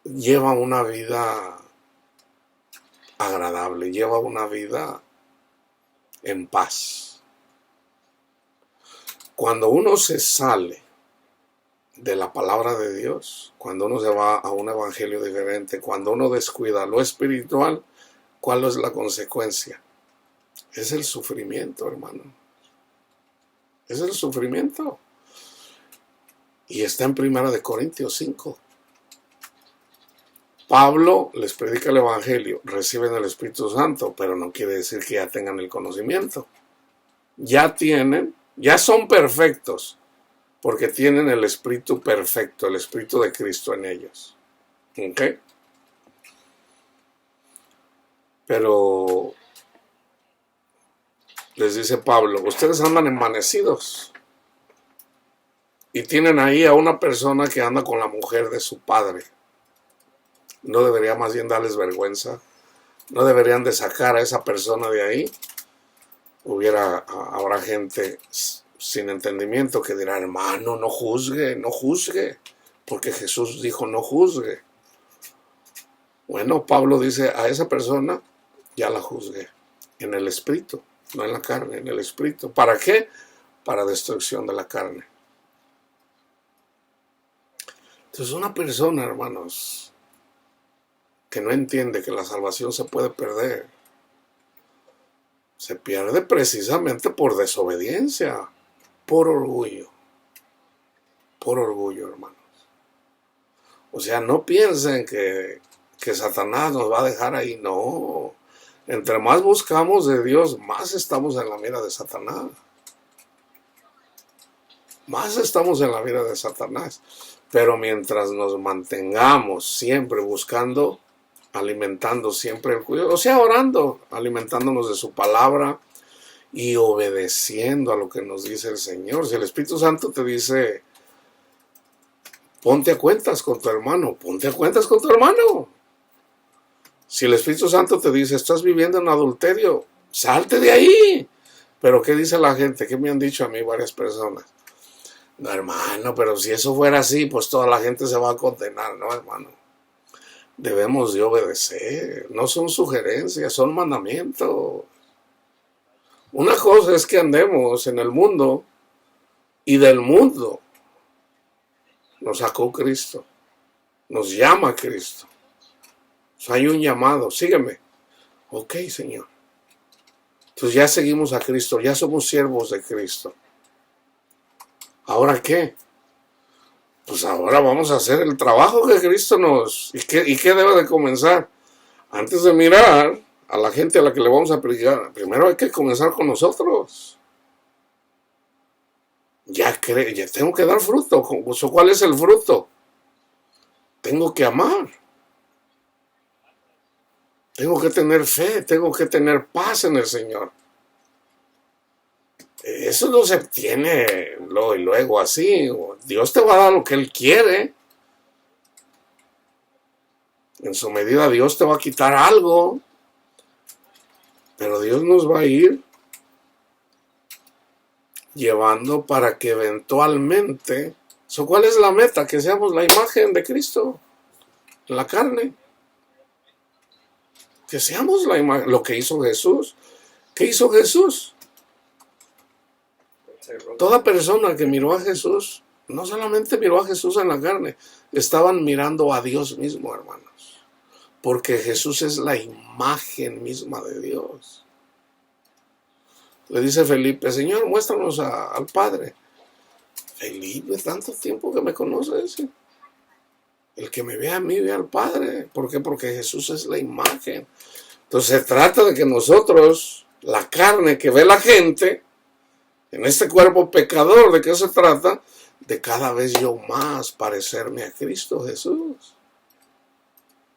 lleva una vida agradable, lleva una vida en paz. Cuando uno se sale de la palabra de Dios, cuando uno se va a un evangelio diferente, cuando uno descuida lo espiritual, ¿cuál es la consecuencia? Es el sufrimiento, hermano. Es el sufrimiento. Y está en 1 Corintios 5. Pablo les predica el evangelio, reciben el Espíritu Santo, pero no quiere decir que ya tengan el conocimiento. Ya son perfectos, porque tienen el Espíritu perfecto, el Espíritu de Cristo en ellos. ¿Ok? Pero les dice Pablo, ustedes andan envanecidos y tienen ahí a una persona que anda con la mujer de su padre. ¿No debería más bien darles vergüenza? ¿No deberían de sacar a esa persona de ahí? Habrá gente sin entendimiento que dirá, hermano, no juzgue, porque Jesús dijo no juzgue. Bueno, Pablo dice, a esa persona ya la juzgué, en el espíritu, no en la carne, en el espíritu. ¿Para qué? Para destrucción de la carne. Entonces una persona, hermanos, que no entiende que la salvación se puede perder, se pierde precisamente por desobediencia, por orgullo, hermanos. O sea, no piensen que Satanás nos va a dejar ahí, no. Entre más buscamos de Dios, más estamos en la mira de Satanás. Más estamos en la mira de Satanás. Pero mientras nos mantengamos siempre buscando, alimentando siempre el cuidado, o sea, orando, alimentándonos de su palabra y obedeciendo a lo que nos dice el Señor. Si el Espíritu Santo te dice, ponte a cuentas con tu hermano, ponte a cuentas con tu hermano. Si el Espíritu Santo te dice, estás viviendo en adulterio, salte de ahí. Pero ¿qué dice la gente? ¿Qué me han dicho a mí varias personas? No, hermano, pero si eso fuera así, pues toda la gente se va a condenar. No, hermano. Debemos de obedecer. No son sugerencias, son mandamientos. Una cosa es que andemos en el mundo y del mundo nos sacó Cristo. Nos llama Cristo. Hay un llamado, sígueme. Ok, Señor. Entonces ya seguimos a Cristo, ya somos siervos de Cristo. ¿Ahora qué? Pues ahora vamos a hacer el trabajo que Cristo nos... ¿Y qué debe de comenzar? Antes de mirar a la gente a la que le vamos a predicar, primero hay que comenzar con nosotros. ya tengo que dar fruto. ¿Cuál es el fruto? Tengo que amar. Tengo que tener fe, tengo que tener paz en el Señor. Eso no se obtiene luego así. Dios te va a dar lo que Él quiere. En su medida Dios te va a quitar algo. Pero Dios nos va a ir llevando para que eventualmente... ¿Cuál es la meta? Que seamos la imagen de Cristo en la carne. Que seamos la imagen, lo que hizo Jesús. ¿Qué hizo Jesús? Toda persona que miró a Jesús, no solamente miró a Jesús en la carne, estaban mirando a Dios mismo, hermanos. Porque Jesús es la imagen misma de Dios. Le dice Felipe, Señor, muéstranos al Padre. Felipe, tanto tiempo que me conoces. El que me ve a mí, ve al Padre. ¿Por qué? Porque Jesús es la imagen. Entonces se trata de que nosotros, la carne que ve la gente, en este cuerpo pecador, ¿de qué se trata? De cada vez yo más parecerme a Cristo Jesús.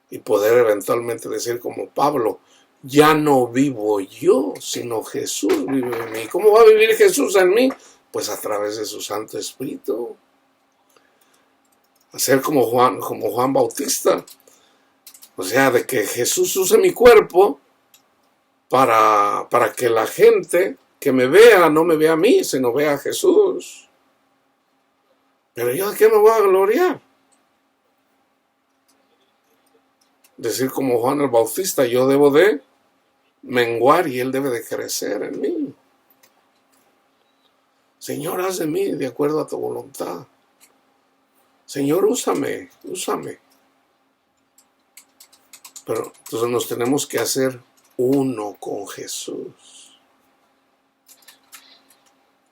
Y poder eventualmente decir como Pablo, ya no vivo yo, sino Jesús vive en mí. ¿Cómo va a vivir Jesús en mí? Pues a través de su Santo Espíritu. Hacer como Juan Bautista. O sea, de que Jesús use mi cuerpo para que la gente que me vea no me vea a mí, sino vea a Jesús. Pero yo, ¿de qué me voy a gloriar? Decir como Juan el Bautista, yo debo de menguar y Él debe de crecer en mí. Señor, haz de mí de acuerdo a tu voluntad. Señor, úsame. Pero entonces nos tenemos que hacer uno con Jesús.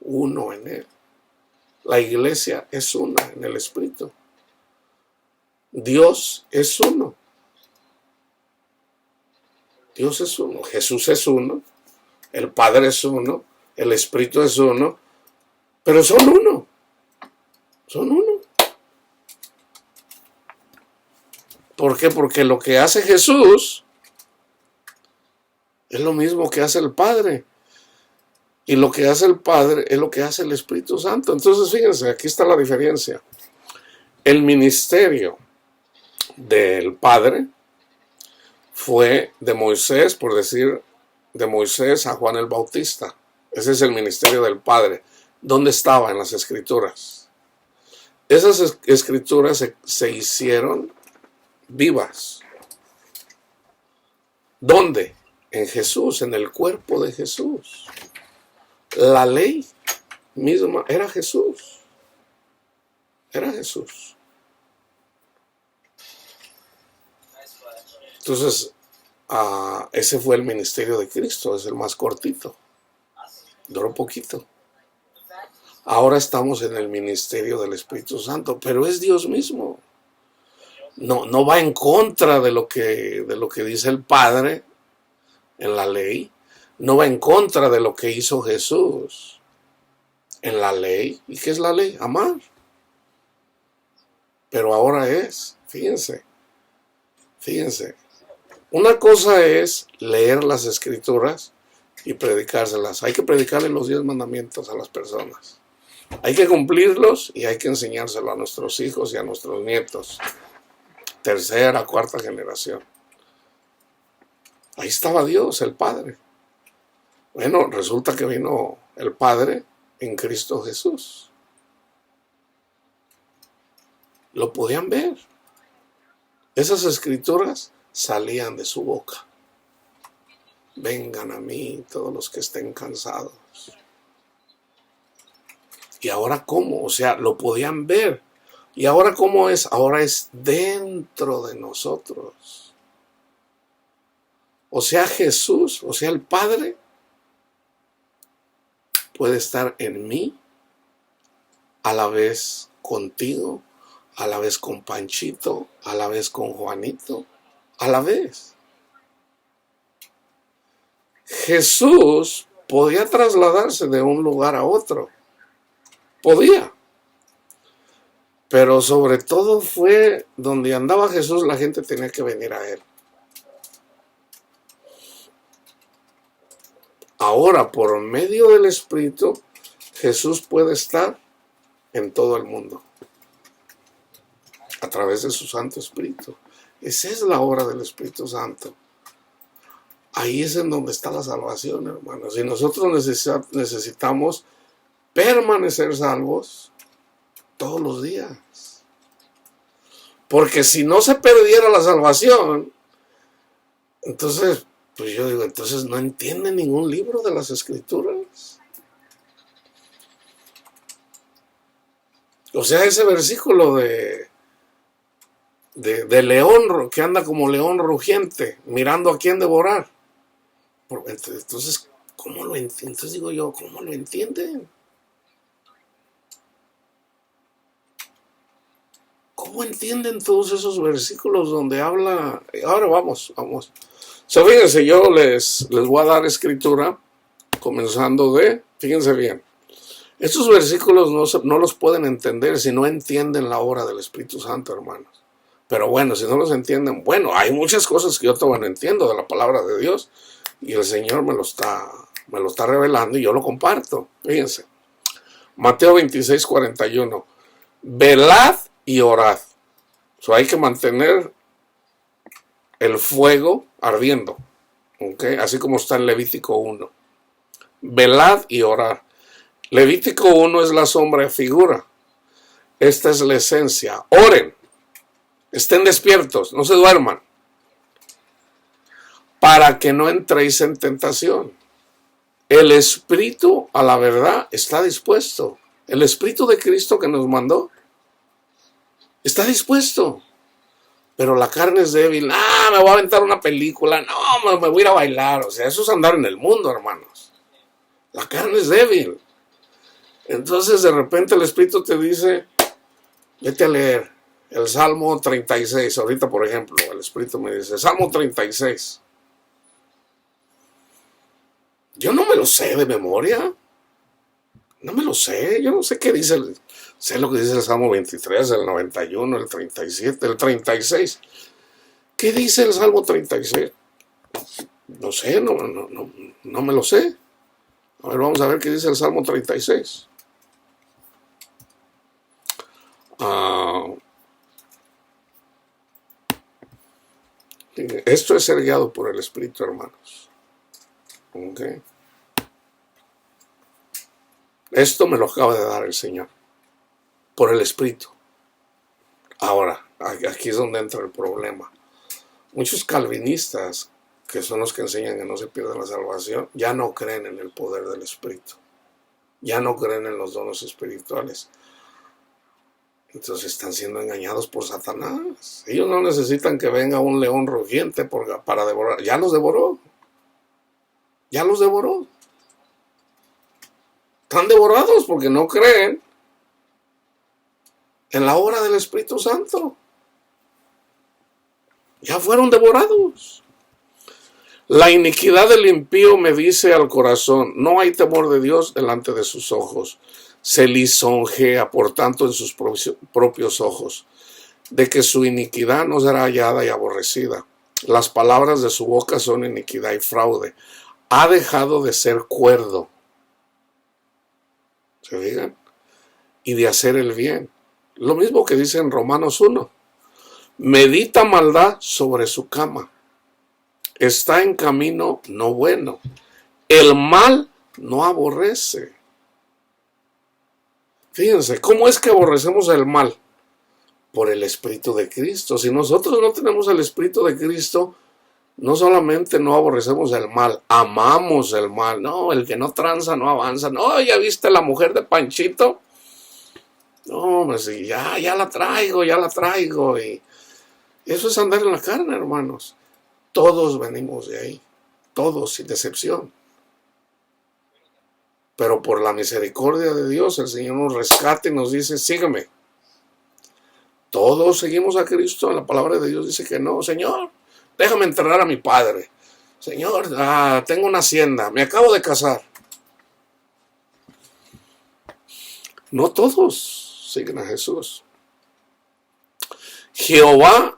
Uno en Él. La iglesia es una en el Espíritu. Dios es uno. Dios es uno. Jesús es uno. El Padre es uno. El Espíritu es uno. Pero son uno. Son uno. ¿Por qué? Porque lo que hace Jesús es lo mismo que hace el Padre. Y lo que hace el Padre es lo que hace el Espíritu Santo. Entonces, fíjense, aquí está la diferencia. El ministerio del Padre fue de Moisés, por decir, de Moisés a Juan el Bautista. Ese es el ministerio del Padre. ¿Dónde estaba? En las Escrituras. Esas Escrituras se hicieron vivas. ¿Dónde? En Jesús, en el cuerpo de Jesús. La ley misma era Jesús. Era Jesús. Entonces, ese fue el ministerio de Cristo, es el más cortito. Duró poquito. Ahora estamos en el ministerio del Espíritu Santo, pero es Dios mismo. No va en contra de lo que dice el Padre en la ley. No va en contra de lo que hizo Jesús en la ley. ¿Y qué es la ley? Amar. Pero ahora fíjense, una cosa es leer las Escrituras y predicárselas. Hay que predicarle los 10 mandamientos a las personas. Hay que cumplirlos y hay que enseñárselo a nuestros hijos y a nuestros nietos. Tercera, cuarta generación. Ahí estaba Dios, el Padre. Bueno, resulta que vino el Padre en Cristo Jesús. Lo podían ver. Esas Escrituras salían de su boca. Vengan a mí todos los que estén cansados. ¿Y ahora cómo? O sea, lo podían ver. ¿Y ahora cómo es? Ahora es dentro de nosotros. O sea, Jesús, o sea, el Padre, puede estar en mí, a la vez contigo, a la vez con Panchito, a la vez con Juanito, a la vez. Jesús podía trasladarse de un lugar a otro. Podía. Pero sobre todo fue donde andaba Jesús, la gente tenía que venir a Él. Ahora, por medio del Espíritu, Jesús puede estar en todo el mundo. A través de su Santo Espíritu. Esa es la obra del Espíritu Santo. Ahí es en donde está la salvación, hermanos. Y nosotros necesitamos permanecer salvos todos los días. Porque si no se perdiera la salvación, entonces, pues yo digo, entonces no entiende ningún libro de las Escrituras. O sea, ese versículo de león que anda como león rugiente, mirando a quién devorar. Entonces, ¿cómo lo entienden? Entonces digo yo, ¿cómo lo entienden? ¿Cómo entienden todos esos versículos donde habla? Ahora vamos. Fíjense, yo les voy a dar escritura, comenzando fíjense bien, estos versículos no los pueden entender si no entienden la obra del Espíritu Santo, hermanos. Pero bueno, si no los entienden, bueno, hay muchas cosas que yo todavía no entiendo de la palabra de Dios y el Señor me lo está revelando y yo lo comparto. Fíjense, Mateo 26:41, velad y orad. Hay que mantener el fuego ardiendo, ¿okay? Así como está en Levítico 1. Velad y orad. Levítico 1 es la sombra de figura. Esta es la esencia. Oren. Estén despiertos, no se duerman, para que no entréis en tentación. El Espíritu, a la verdad, está dispuesto. El Espíritu de Cristo que nos mandó está dispuesto. Pero la carne es débil. Me voy a aventar una película. No, me voy a ir a bailar. O sea, eso es andar en el mundo, hermanos. La carne es débil. Entonces, de repente, el Espíritu te dice, vete a leer el Salmo 36. Ahorita, por ejemplo, el Espíritu me dice, Salmo 36. Yo no me lo sé de memoria. No me lo sé. Yo no sé qué dice. Sé lo que dice el Salmo 23, el 91, el 37, el 36. ¿Qué dice el Salmo 36? No sé, no me lo sé. A ver, vamos a ver qué dice el Salmo 36. Esto es ser guiado por el Espíritu, hermanos. Okay. Esto me lo acaba de dar el Señor. Por el Espíritu. Ahora, aquí es donde entra el problema. Muchos calvinistas, que son los que enseñan que no se pierda la salvación, ya no creen en el poder del Espíritu. Ya no creen en los dones espirituales. Entonces están siendo engañados por Satanás. Ellos no necesitan que venga un león rugiente para devorar. Ya los devoró. Ya los devoró. Están devorados porque no creen en la obra del Espíritu Santo. Ya fueron devorados. La iniquidad del impío me dice al corazón, no hay temor de Dios delante de sus ojos. Se lisonjea, por tanto, en sus propios ojos, de que su iniquidad no será hallada y aborrecida. Las palabras de su boca son iniquidad y fraude. Ha dejado de ser cuerdo. ¿Se fijan? Y de hacer el bien. Lo mismo que dice en Romanos 1. Medita maldad sobre su cama. Está en camino no bueno. El mal no aborrece. Fíjense, ¿cómo es que aborrecemos el mal? Por el Espíritu de Cristo. Si nosotros no tenemos el Espíritu de Cristo, no solamente no aborrecemos el mal, amamos el mal. No, el que no tranza no avanza. No, ¿ya viste la mujer de Panchito? No, pues ya la traigo. Y eso es andar en la carne, hermanos. Todos venimos de ahí. Todos, sin excepción. Pero por la misericordia de Dios, el Señor nos rescata y nos dice, sígueme. Todos seguimos a Cristo. La palabra de Dios dice que no. Señor, déjame enterrar a mi padre. Señor, tengo una hacienda. Me acabo de casar. No todos siguen a Jesús. Jehová,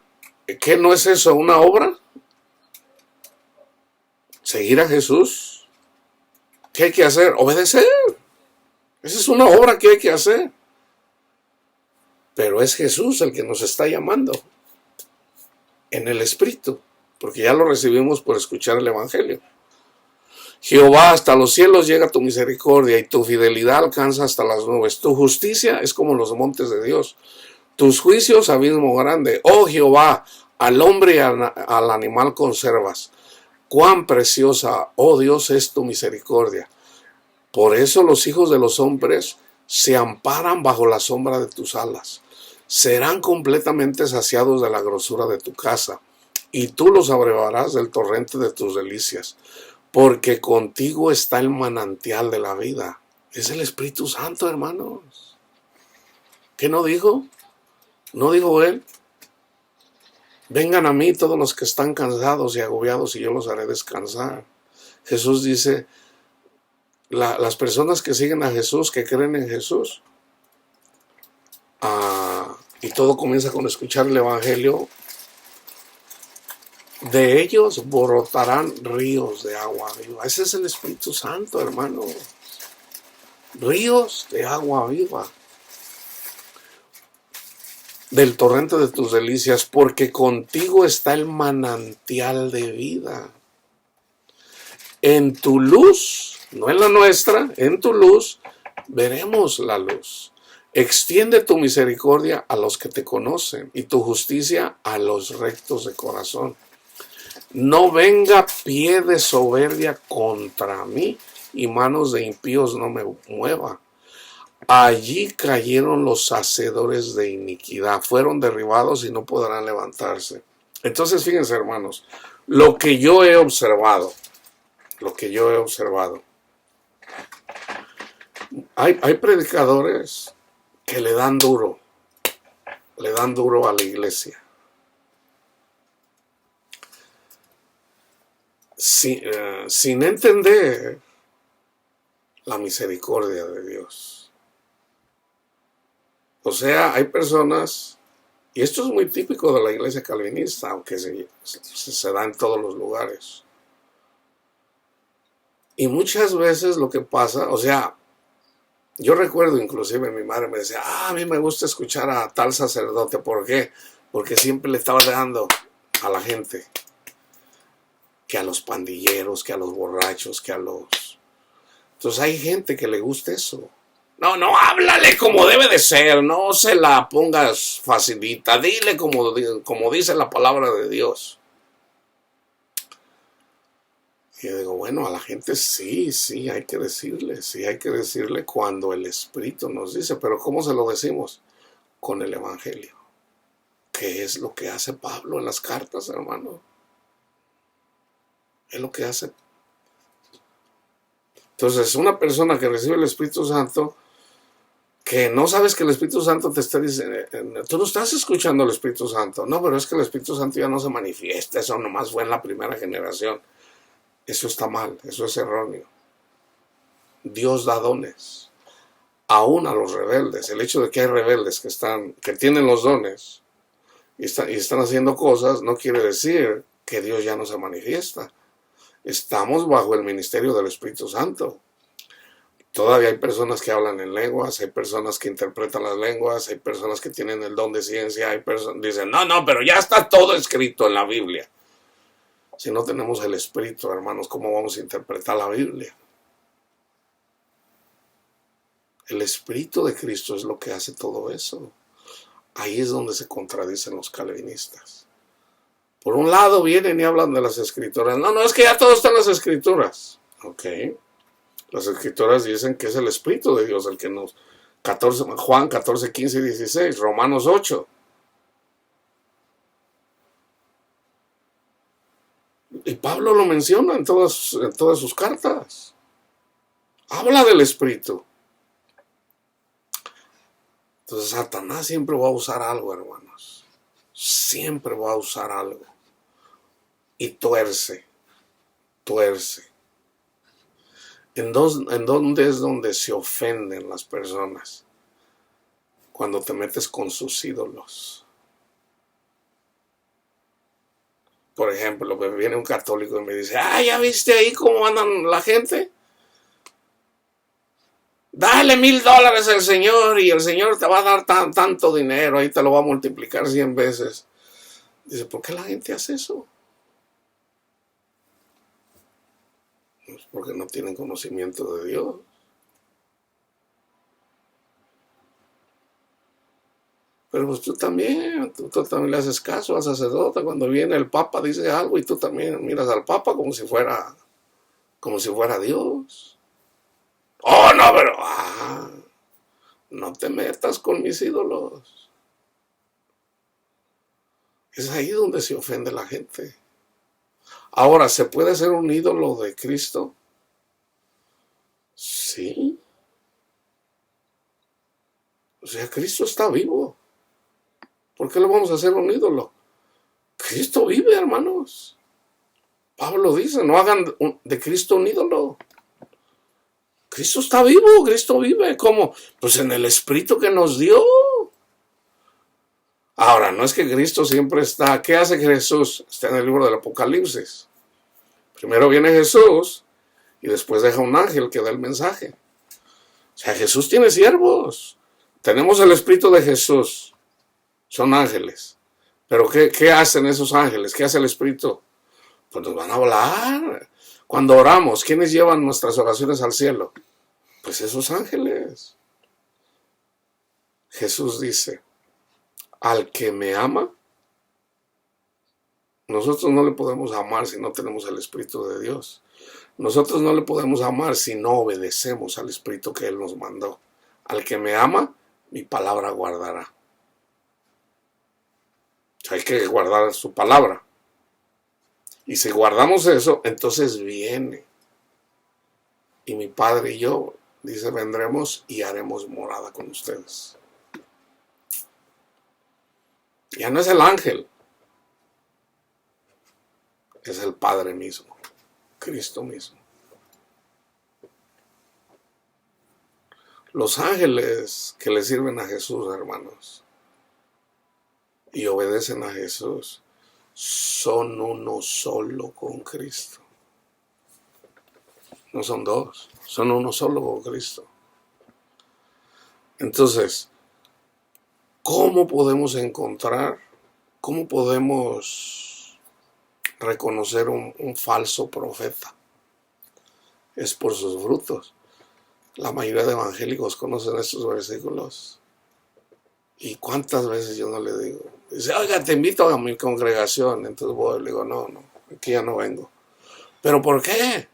¿qué no es eso? ¿Una obra? Seguir a Jesús. ¿Qué hay que hacer? Obedecer. Esa es una obra que hay que hacer. Pero es Jesús el que nos está llamando en el Espíritu, porque ya lo recibimos por escuchar el Evangelio. Jehová, hasta los cielos llega tu misericordia y tu fidelidad alcanza hasta las nubes. Tu justicia es como los montes de Dios. Tus juicios, abismo grande. Oh Jehová, al hombre y al animal conservas. Cuán preciosa, oh Dios, es tu misericordia. Por eso los hijos de los hombres se amparan bajo la sombra de tus alas. Serán completamente saciados de la grosura de tu casa, y tú los abrevarás del torrente de tus delicias, porque contigo está el manantial de la vida. Es el Espíritu Santo, hermanos. ¿Qué no dijo? ¿No dijo él? Vengan a mí todos los que están cansados y agobiados, y yo los haré descansar. Jesús dice, las personas que siguen a Jesús, que creen en Jesús, y todo comienza con escuchar el Evangelio, de ellos brotarán ríos de agua viva. Ese es el Espíritu Santo, hermano. Ríos de agua viva. Del torrente de tus delicias, porque contigo está el manantial de vida. En tu luz, no en la nuestra, en tu luz, veremos la luz. Extiende tu misericordia a los que te conocen y tu justicia a los rectos de corazón. No venga pie de soberbia contra mí y manos de impíos no me mueva. Allí cayeron los hacedores de iniquidad, fueron derribados y no podrán levantarse. Entonces, fíjense, hermanos, lo que yo he observado, hay predicadores que le dan duro a la iglesia. Sin entender la misericordia de Dios. O sea, hay personas, y esto es muy típico de la iglesia calvinista, aunque se da en todos los lugares. Y muchas veces lo que pasa, o sea, yo recuerdo inclusive mi madre me decía, a mí me gusta escuchar a tal sacerdote. ¿Por qué? Porque siempre le estaba dando a la gente, que a los pandilleros, que a los borrachos, que a los... Entonces hay gente que le gusta eso. No, háblale como debe de ser, no se la pongas facilita, dile como dice la palabra de Dios. Y yo digo, bueno, a la gente sí hay que decirle cuando el Espíritu nos dice, pero ¿cómo se lo decimos? Con el Evangelio. ¿Qué es lo que hace Pablo en las cartas, hermano? Es lo que hace. Entonces, una persona que recibe el Espíritu Santo, que no sabes que el Espíritu Santo te está diciendo, tú no estás escuchando al Espíritu Santo. No, pero es que el Espíritu Santo ya no se manifiesta, eso nomás fue en la primera generación. Eso está mal, eso es erróneo. Dios da dones, aún a los rebeldes. El hecho de que hay rebeldes que tienen los dones y están haciendo cosas, no quiere decir que Dios ya no se manifiesta. Estamos bajo el ministerio del Espíritu Santo. Todavía hay personas que hablan en lenguas, hay personas que interpretan las lenguas, hay personas que tienen el don de ciencia, hay personas que dicen, no, pero ya está todo escrito en la Biblia. Si no tenemos el Espíritu, hermanos, ¿cómo vamos a interpretar la Biblia? El Espíritu de Cristo es lo que hace todo eso. Ahí es donde se contradicen los calvinistas. Por un lado vienen y hablan de las Escrituras. No, es que ya todo está en las Escrituras. Ok. Las Escrituras dicen que es el Espíritu de Dios el que nos... Juan 14, 15 y 16, Romanos 8. Y Pablo lo menciona en todas sus cartas. Habla del Espíritu. Entonces Satanás siempre va a usar algo, hermanos. Siempre va a usar algo. Y tuerce. ¿En dónde es donde se ofenden las personas? cuando te metes con sus ídolos. Por ejemplo, me viene un católico y me dice, ¿ya viste ahí cómo andan la gente? Dale $1000 al Señor y el Señor te va a dar tanto dinero, ahí te lo va a multiplicar 100 veces. Dice, ¿por qué la gente hace eso? Pues porque no tienen conocimiento de Dios. Pero pues tú también le haces caso al sacerdote. Cuando viene el Papa dice algo y tú también miras al Papa como si fuera Dios. Oh, no, pero no te metas con mis ídolos. Es ahí donde se ofende la gente. Ahora, ¿se puede ser un ídolo de Cristo? Sí. O sea, Cristo está vivo. ¿Por qué le vamos a hacer un ídolo? Cristo vive, hermanos. Pablo dice, no hagan de Cristo un ídolo. Cristo está vivo, Cristo vive. ¿Cómo? Pues en el Espíritu que nos dio. Ahora, no es que Cristo siempre está. ¿Qué hace Jesús? Está en el libro del Apocalipsis. Primero viene Jesús y después deja un ángel que da el mensaje. O sea, Jesús tiene siervos. Tenemos el Espíritu de Jesús. Son ángeles. Pero ¿qué hacen esos ángeles? ¿Qué hace el Espíritu? Pues nos van a hablar. Cuando oramos, ¿quiénes llevan nuestras oraciones al cielo? Pues esos ángeles. Jesús dice, al que me ama, nosotros no le podemos amar si no tenemos el Espíritu de Dios. Nosotros no le podemos amar si no obedecemos al Espíritu que Él nos mandó. Al que me ama, mi palabra guardará. O sea, hay que guardar su palabra. Y si guardamos eso, entonces viene. Y mi Padre y yo, dice, vendremos y haremos morada con ustedes. Ya no es el ángel. Es el Padre mismo. Cristo mismo. Los ángeles que le sirven a Jesús, hermanos, y obedecen a Jesús, son uno solo con Cristo. No son dos, son uno solo con Cristo. Entonces, ¿cómo podemos reconocer un falso profeta? Es por sus frutos. La mayoría de evangélicos conocen estos versículos. ¿Y cuántas veces yo no le digo? Dice, oiga, te invito a mi congregación. Entonces voy, le digo, no, aquí ya no vengo. ¿Pero por qué?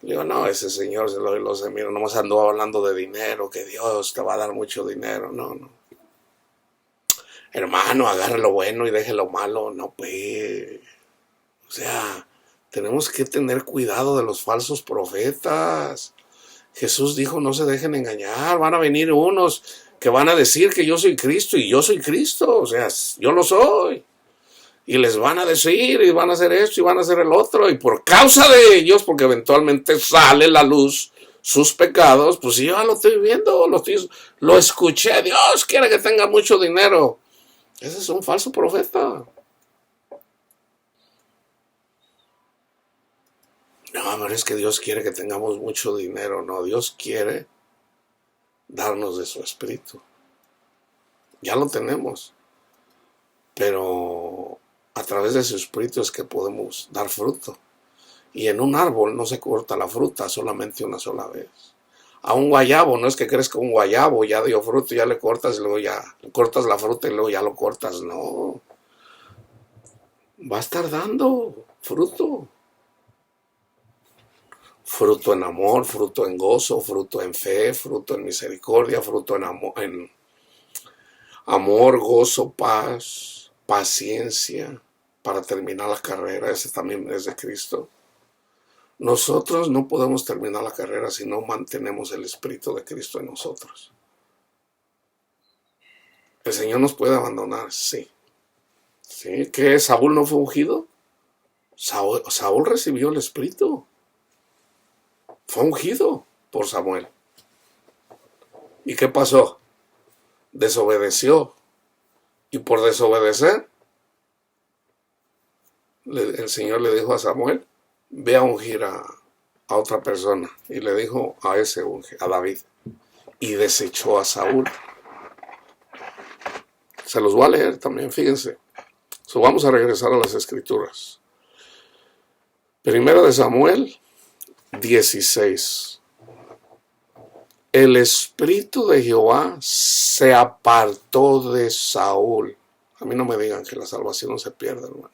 Le digo, no, ese señor se lo sé, mira, nomás andó hablando de dinero, que Dios te va a dar mucho dinero. No. Hermano, agarre lo bueno y deje lo malo. No, pues. O sea, tenemos que tener cuidado de los falsos profetas. Jesús dijo, no se dejen engañar, van a venir unos que van a decir que yo soy Cristo y yo soy Cristo, o sea, yo lo soy. Y les van a decir y van a hacer esto y van a hacer el otro. Y por causa de ellos, porque eventualmente sale la luz sus pecados, pues yo ya lo estoy viendo, lo escuché. Dios quiere que tenga mucho dinero. Ese es un falso profeta. No, pero es que Dios quiere que tengamos mucho dinero. No, Dios quiere darnos de su espíritu. Ya lo tenemos. Pero a través de su espíritu es que podemos dar fruto. Y en un árbol no se corta la fruta solamente una sola vez. A un guayabo, no es que crezca un guayabo, ya dio fruto, ya le cortas y luego ya cortas la fruta y luego ya lo cortas. No. Va a estar dando fruto. Fruto en amor, fruto en gozo, fruto en fe, fruto en misericordia, fruto en amor, gozo, paz, paciencia, para terminar la carrera. Ese también es de Cristo. Nosotros no podemos terminar la carrera si no mantenemos el Espíritu de Cristo en nosotros. ¿El Señor nos puede abandonar? Sí. ¿Sí? ¿Que Saúl no fue ungido? Saúl recibió el Espíritu. Fue ungido por Samuel. ¿Y qué pasó? desobedeció. Y por desobedecer, el Señor le dijo a Samuel, ve a ungir a otra persona. Y le dijo a ese unge, a David. Y desechó a Saúl. Se los voy a leer también, fíjense. Vamos a regresar a las Escrituras. Primero de Samuel 16. El Espíritu de Jehová se apartó de Saúl. A mí no me digan que la salvación no se pierde, hermano.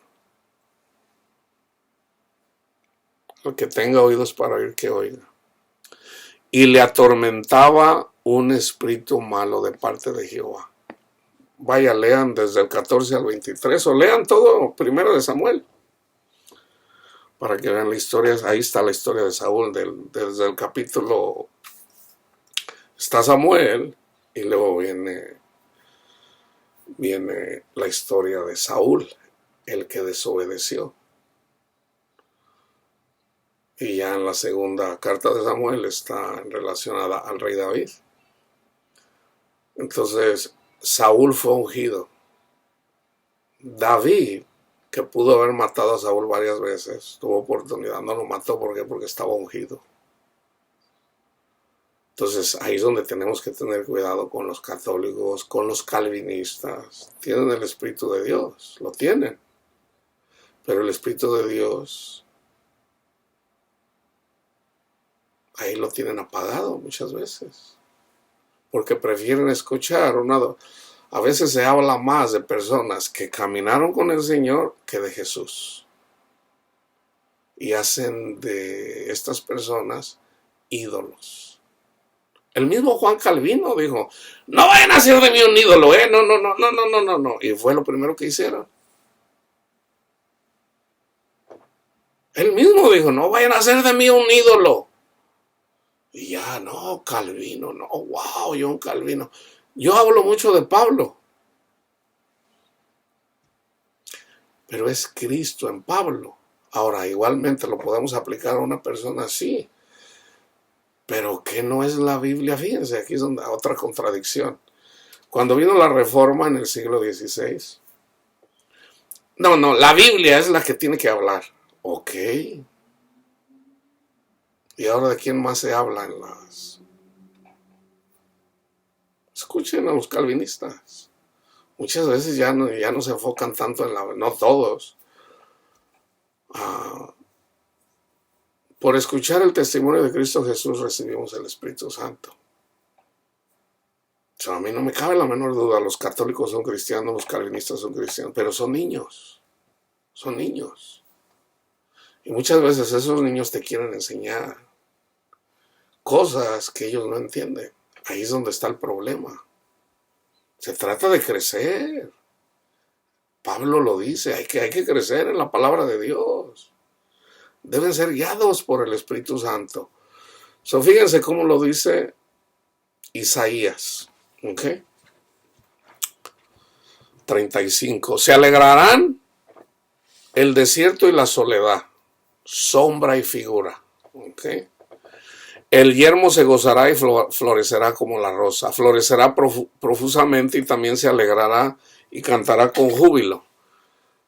El que tenga oídos para oír, que oiga. Y le atormentaba un espíritu malo de parte de Jehová. Vaya, lean desde el 14 al 23, o lean todo primero de Samuel, para que vean la historia. Ahí está la historia de Saúl, desde el capítulo, está Samuel, y luego viene la historia de Saúl, el que desobedeció. Y ya en la segunda carta de Samuel está relacionada al rey David. Entonces, Saúl fue ungido. David, que pudo haber matado a Saúl varias veces, tuvo oportunidad, no lo mató. ¿Por qué? Porque estaba ungido. Entonces, ahí es donde tenemos que tener cuidado con los católicos, con los calvinistas. Tienen el Espíritu de Dios, lo tienen. Pero el Espíritu de Dios, ahí lo tienen apagado muchas veces. Porque prefieren escuchar a veces se habla más de personas que caminaron con el Señor que de Jesús. Y hacen de estas personas ídolos. El mismo Juan Calvino dijo, no vayan a hacer de mí un ídolo, no. Y fue lo primero que hicieron. Él mismo dijo, no vayan a hacer de mí un ídolo. Y ya, no, Calvino, no, wow, yo un Calvino. Yo hablo mucho de Pablo. Pero es Cristo en Pablo. Ahora, igualmente lo podemos aplicar a una persona así. Pero ¿qué no es la Biblia? Fíjense, aquí es otra contradicción. Cuando vino la Reforma en el siglo XVI. No, la Biblia es la que tiene que hablar. Ok. ¿Y ahora de quién más se habla en las? Escuchen a los calvinistas. Muchas veces ya no se enfocan tanto en no todos. Por escuchar el testimonio de Cristo Jesús recibimos el Espíritu Santo. A mí no me cabe la menor duda, los católicos son cristianos, los calvinistas son cristianos, pero son niños. Son niños. Y muchas veces esos niños te quieren enseñar cosas que ellos no entienden. Ahí es donde está el problema. Se trata de crecer. Pablo lo dice, hay que crecer en la palabra de Dios. Deben ser guiados por el Espíritu Santo. Fíjense cómo lo dice Isaías. ¿Ok? 35. Se alegrarán el desierto y la soledad, sombra y figura. ¿Ok? El yermo se gozará y florecerá como la rosa. Florecerá profusamente y también se alegrará y cantará con júbilo.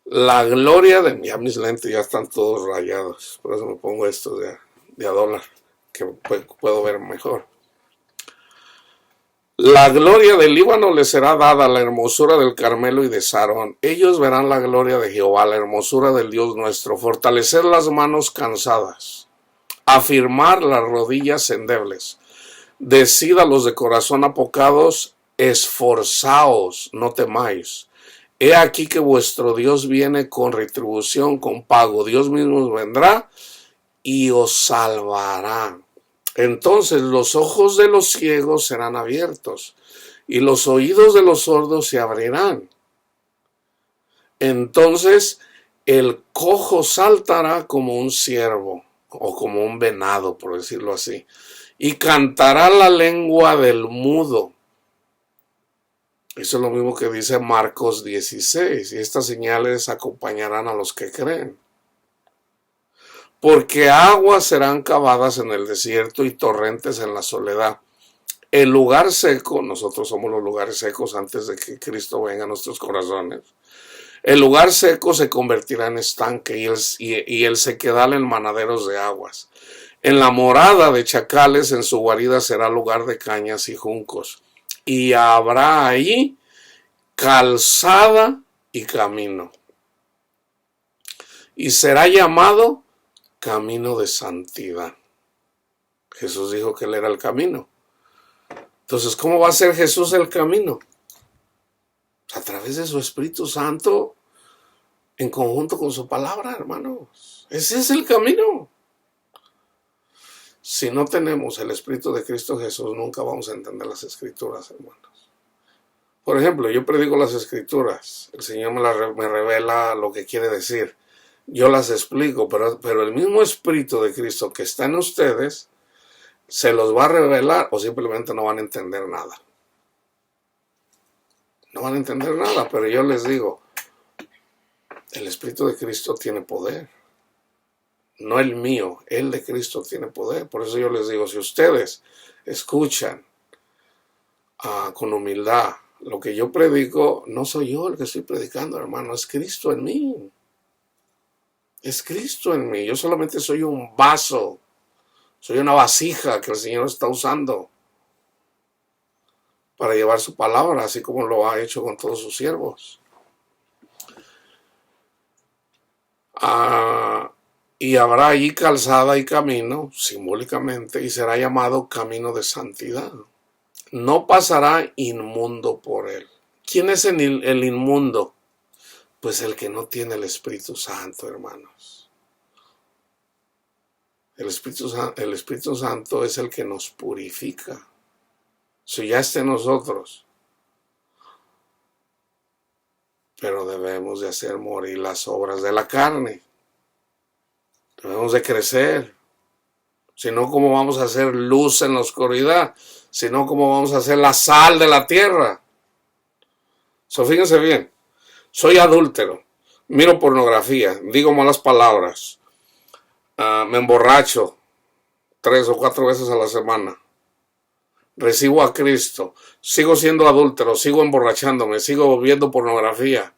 La gloria de ya mis lentes ya están todos rayados. Por eso me pongo esto de a dólar, que puedo ver mejor. La gloria del Líbano les será dada, la hermosura del Carmelo y de Sarón. Ellos verán la gloria de Jehová, la hermosura del Dios nuestro. Fortalecer las manos cansadas, afirmar las rodillas endebles. Decid a los de corazón apocados, esforzaos, no temáis. He aquí que vuestro Dios viene con retribución, con pago. Dios mismo vendrá y os salvará. Entonces los ojos de los ciegos serán abiertos y los oídos de los sordos se abrirán. Entonces el cojo saltará como un ciervo o como un venado, por decirlo así, y cantará la lengua del mudo. Eso es lo mismo que dice Marcos 16. Y estas señales acompañarán a los que creen. Porque aguas serán cavadas en el desierto y torrentes en la soledad. El lugar seco, nosotros somos los lugares secos antes de que Cristo venga a nuestros corazones. El lugar seco se convertirá en estanque y el sequedal en manaderos de aguas. En la morada de chacales, en su guarida será lugar de cañas y juncos. Y habrá ahí calzada y camino. Y será llamado camino de santidad. Jesús dijo que Él era el camino. Entonces, ¿cómo va a ser Jesús el camino? A través de su Espíritu Santo, en conjunto con su palabra, hermanos. Ese es el camino. Si no tenemos el Espíritu de Cristo Jesús, nunca vamos a entender las Escrituras, hermanos. Por ejemplo, yo predico las Escrituras. El Señor me revela lo que quiere decir. Yo las explico, pero el mismo Espíritu de Cristo que está en ustedes se los va a revelar o simplemente no van a entender nada. No van a entender nada, pero yo les digo, el Espíritu de Cristo tiene poder. No el mío, el de Cristo tiene poder. Por eso yo les digo, si ustedes escuchan con humildad lo que yo predico, no soy yo el que estoy predicando, hermano, es Cristo en mí. Es Cristo en mí. Yo solamente soy un vaso, soy una vasija que el Señor está usando para llevar su palabra, así como lo ha hecho con todos sus siervos. Y habrá allí calzada y camino, simbólicamente, y será llamado camino de santidad. No pasará inmundo por él. ¿Quién es el inmundo? Pues el que no tiene el Espíritu Santo, hermanos. El Espíritu Santo es el que nos purifica. Si ya está en nosotros. Pero debemos de hacer morir las obras de la carne. Debemos de crecer. Si no, ¿cómo vamos a hacer luz en la oscuridad? Si no, ¿cómo vamos a hacer la sal de la tierra? Fíjense bien. Soy adúltero. Miro pornografía. Digo malas palabras. Me emborracho 3 o 4 veces a la semana. Recibo a Cristo. Sigo siendo adúltero. Sigo emborrachándome. Sigo viendo pornografía.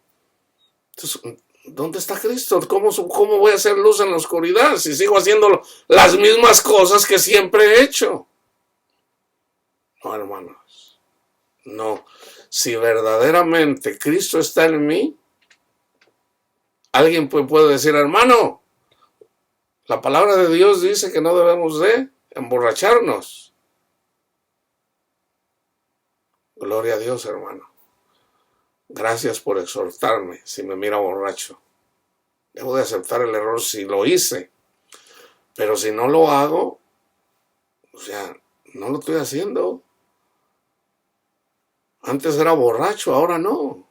Entonces, ¿dónde está Cristo? ¿Cómo voy a hacer luz en la oscuridad si sigo haciendo las mismas cosas que siempre he hecho? No, hermanos. No. Si verdaderamente Cristo está en mí, alguien puede decir, hermano, la palabra de Dios dice que no debemos de emborracharnos. Gloria a Dios, hermano. Gracias por exhortarme si me mira borracho. Debo de aceptar el error si lo hice. Pero si no lo hago, no lo estoy haciendo. Antes era borracho, ahora no.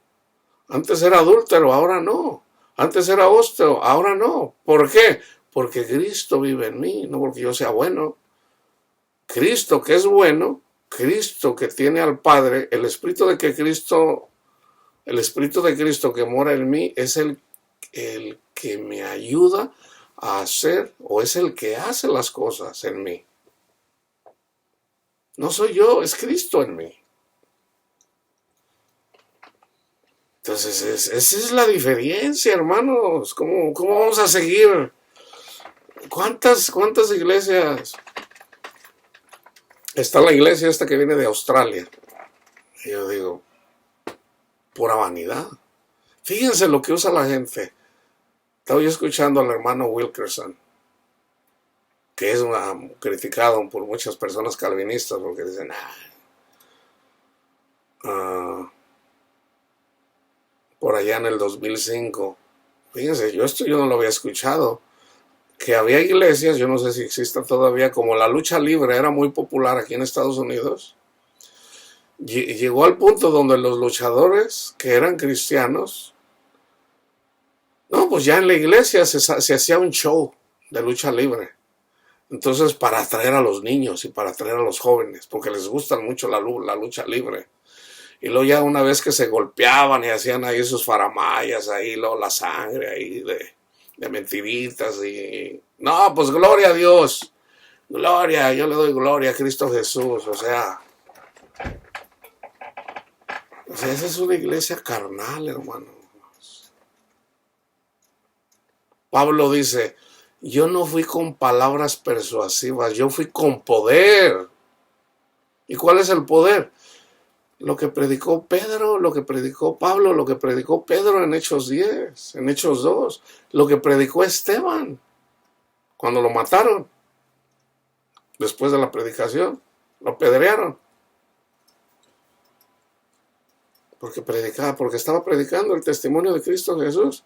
Antes era adúltero, ahora no. Antes era hostil, ahora no. ¿Por qué? Porque Cristo vive en mí, no porque yo sea bueno. Cristo que es bueno, Cristo que tiene al Padre, el Espíritu de Cristo que mora en mí es el que me ayuda a hacer, o es el que hace las cosas en mí. No soy yo, es Cristo en mí. Entonces, esa es la diferencia, hermanos. ¿Cómo vamos a seguir? ¿Cuántas iglesias? Está la iglesia esta que viene de Australia. Y yo digo, pura vanidad. Fíjense lo que usa la gente. Estaba yo escuchando al hermano Wilkerson, que es criticado por muchas personas calvinistas porque dicen, por allá en el 2005, fíjense, yo no lo había escuchado, que había iglesias, yo no sé si existen todavía, como la lucha libre era muy popular aquí en Estados Unidos, llegó al punto donde los luchadores que eran cristianos, pues ya en la iglesia se hacía un show de lucha libre. Entonces, para atraer a los niños y para atraer a los jóvenes, porque les gusta mucho la lucha libre. Y luego ya una vez que se golpeaban y hacían ahí sus faramayas, ahí luego la sangre ahí de mentiritas y... No, pues gloria a Dios. Gloria, yo le doy gloria a Cristo Jesús. O sea, O sea, esa es una iglesia carnal, hermanos. Pablo dice, yo no fui con palabras persuasivas, yo fui con poder. ¿Y cuál es el poder? Lo que predicó Pedro, lo que predicó Pablo, lo que predicó Pedro en Hechos 10, en Hechos 2, lo que predicó Esteban cuando lo mataron. Después de la predicación, lo apedrearon. Porque estaba predicando el testimonio de Cristo Jesús.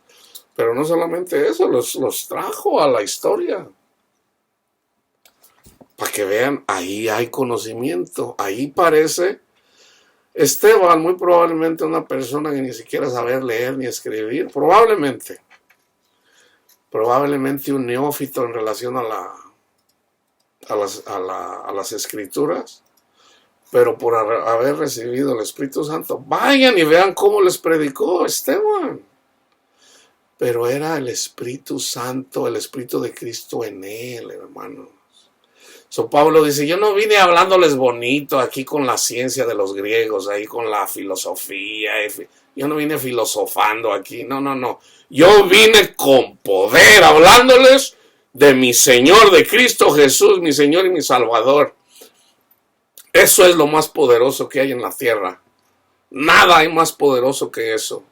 Pero no solamente eso, los trajo a la historia. Para que vean, ahí hay conocimiento. Ahí parece Esteban, muy probablemente una persona que ni siquiera saber leer ni escribir. Probablemente un neófito en relación a las escrituras. Pero por haber recibido el Espíritu Santo, vayan y vean cómo les predicó Esteban. Pero era el Espíritu Santo, el Espíritu de Cristo en él, hermanos. Pablo dice, yo no vine hablándoles bonito aquí con la ciencia de los griegos, ahí con la filosofía. Yo no vine filosofando aquí, no. Yo vine con poder, hablándoles de mi Señor, de Cristo Jesús, mi Señor y mi Salvador. Eso es lo más poderoso que hay en la tierra. Nada hay más poderoso que eso.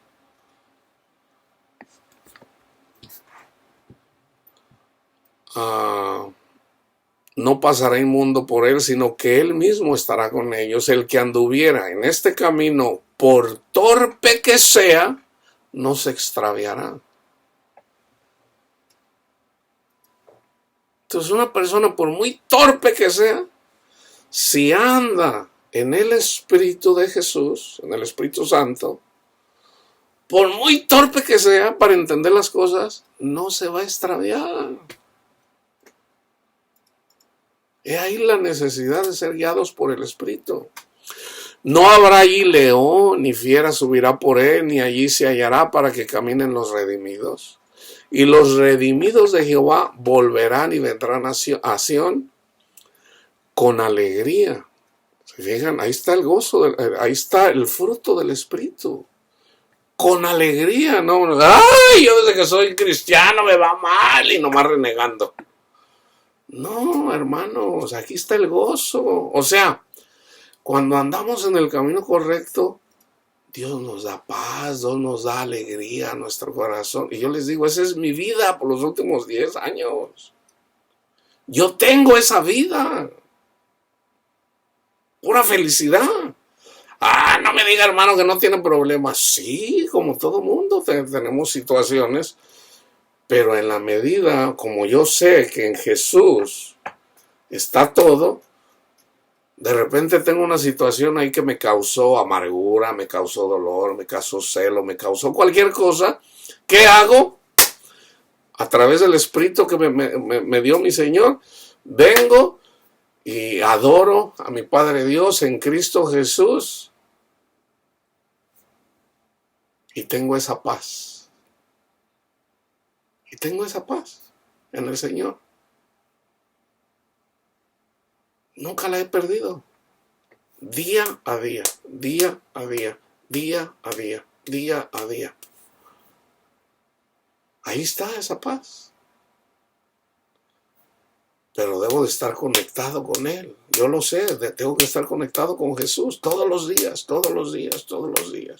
No pasará inmundo por él, sino que él mismo estará con ellos. El que anduviera en este camino, por torpe que sea, no se extraviará. Entonces, una persona, por muy torpe que sea, si anda en el Espíritu de Jesús, en el Espíritu Santo, por muy torpe que sea para entender las cosas, no se va a extraviar. He ahí la necesidad de ser guiados por el Espíritu. No habrá allí león, ni fiera subirá por él, ni allí se hallará para que caminen los redimidos. Y los redimidos de Jehová volverán y vendrán a Sión con alegría. ¿Se fijan? Ahí está el gozo, ahí está el fruto del Espíritu. Con alegría, no, ay, yo desde que soy cristiano me va mal y nomás renegando. No, hermanos, aquí está el gozo. O sea, cuando andamos en el camino correcto, Dios nos da paz, Dios nos da alegría a nuestro corazón. Y yo les digo, esa es mi vida por los últimos 10 años. Yo tengo esa vida. Pura felicidad. No me diga, hermano, que no tiene problemas. Sí, como todo mundo tenemos situaciones. Pero en la medida, como yo sé que en Jesús está todo, de repente tengo una situación ahí que me causó amargura, me causó dolor, me causó celo, me causó cualquier cosa. ¿Qué hago? A través del Espíritu que me dio mi Señor, vengo y adoro a mi Padre Dios en Cristo Jesús y tengo esa paz. Y tengo esa paz en el Señor. Nunca la he perdido. Día a día, día a día, día a día, día a día. Ahí está esa paz. Pero debo de estar conectado con Él. Yo lo sé, tengo que estar conectado con Jesús todos los días, todos los días, todos los días.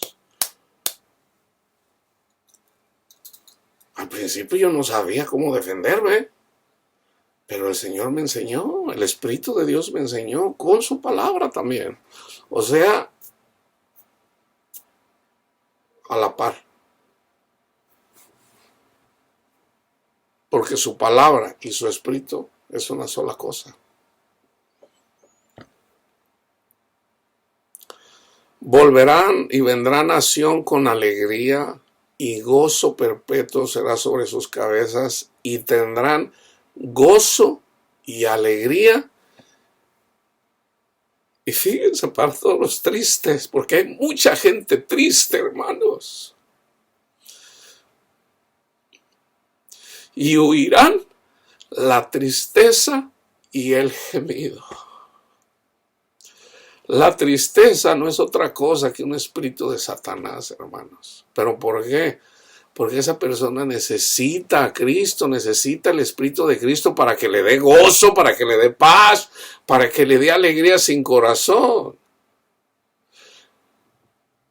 Al principio yo no sabía cómo defenderme, pero el Señor me enseñó, el Espíritu de Dios me enseñó con su palabra también. O sea, a la par. Porque su palabra y su Espíritu es una sola cosa. Volverán y vendrán a Sión con alegría, y gozo perpetuo será sobre sus cabezas, y tendrán gozo y alegría. Y fíjense, para todos los tristes, porque hay mucha gente triste, hermanos. Y huirán la tristeza y el gemido. La tristeza no es otra cosa que un espíritu de Satanás, hermanos. ¿Pero por qué? Porque esa persona necesita a Cristo, necesita el Espíritu de Cristo para que le dé gozo, para que le dé paz, para que le dé alegría sin corazón.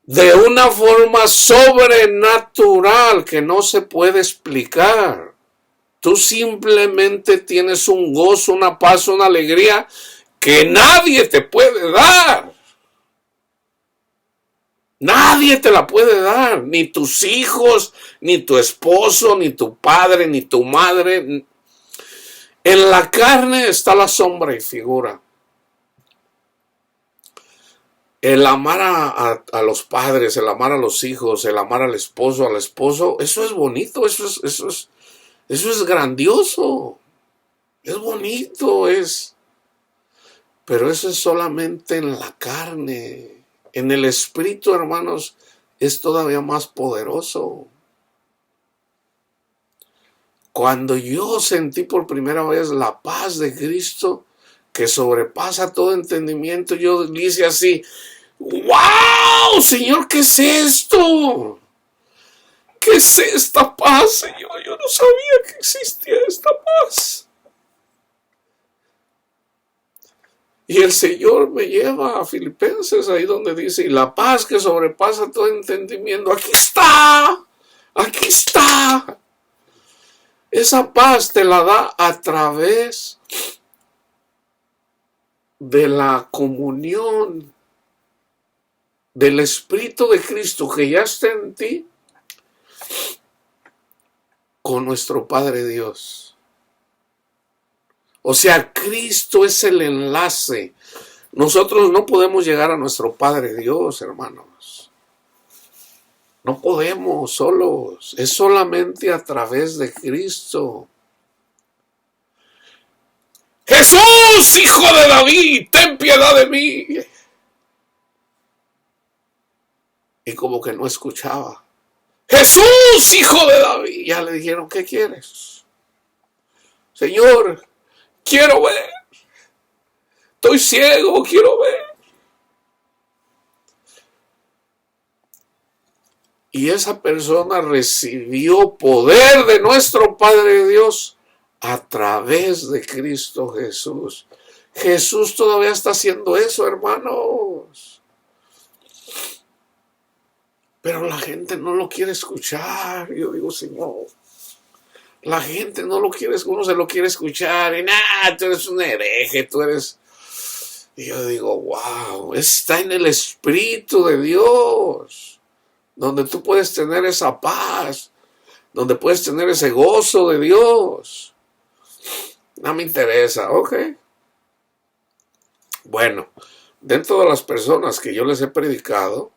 De una forma sobrenatural que no se puede explicar. Tú simplemente tienes un gozo, una paz, una alegría que nadie te puede dar. Nadie te la puede dar, ni tus hijos, ni tu esposo, ni tu padre, ni tu madre. En la carne está la sombra y figura. El amar a los padres, el amar a los hijos, el amar al esposo, eso es bonito, eso es grandioso, es bonito, pero eso es solamente en la carne. En el espíritu, hermanos, es todavía más poderoso. Cuando yo sentí por primera vez la paz de Cristo, que sobrepasa todo entendimiento, yo dije así: ¡wow, Señor! ¿Qué es esto? ¿Qué es esta paz, Señor? Yo no sabía que existía esta paz. Y el Señor me lleva a Filipenses, ahí donde dice: y la paz que sobrepasa todo entendimiento. Aquí está, aquí está. Esa paz te la da a través de la comunión del Espíritu de Cristo que ya está en ti con nuestro Padre Dios. O sea, Cristo es el enlace. Nosotros no podemos llegar a nuestro Padre Dios, hermanos. No podemos solos. Es solamente a través de Cristo. Jesús, hijo de David, ten piedad de mí. Y como que no escuchaba. Jesús, hijo de David. Ya le dijeron: ¿qué quieres? Señor, quiero ver. Estoy ciego, quiero ver. Y esa persona recibió poder de nuestro Padre Dios a través de Cristo Jesús. Jesús todavía está haciendo eso, hermanos. Pero la gente no lo quiere escuchar. Yo digo: Señor, la gente no lo quiere, uno se lo quiere escuchar. Y tú eres un hereje, tú eres... Y yo digo: wow, está en el Espíritu de Dios, donde tú puedes tener esa paz, donde puedes tener ese gozo de Dios. No me interesa, ok. Bueno, dentro de las personas que yo les he predicado,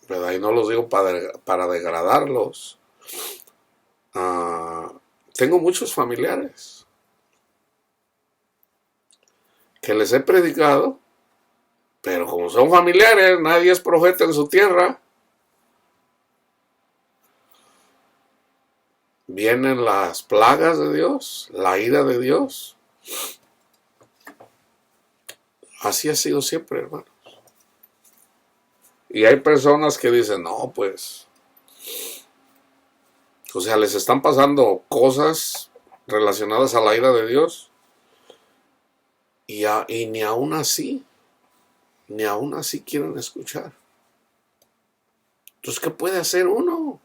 ¿verdad? Y no los digo para degradarlos, tengo muchos familiares que les he predicado, pero como son familiares, nadie es profeta en su tierra. Vienen las plagas de Dios, la ira de Dios. Así ha sido siempre, hermanos. Y hay personas que dicen: no, pues, o sea, les están pasando cosas relacionadas a la ira de Dios. Y ni aún así quieren escuchar. Entonces, ¿qué puede hacer uno?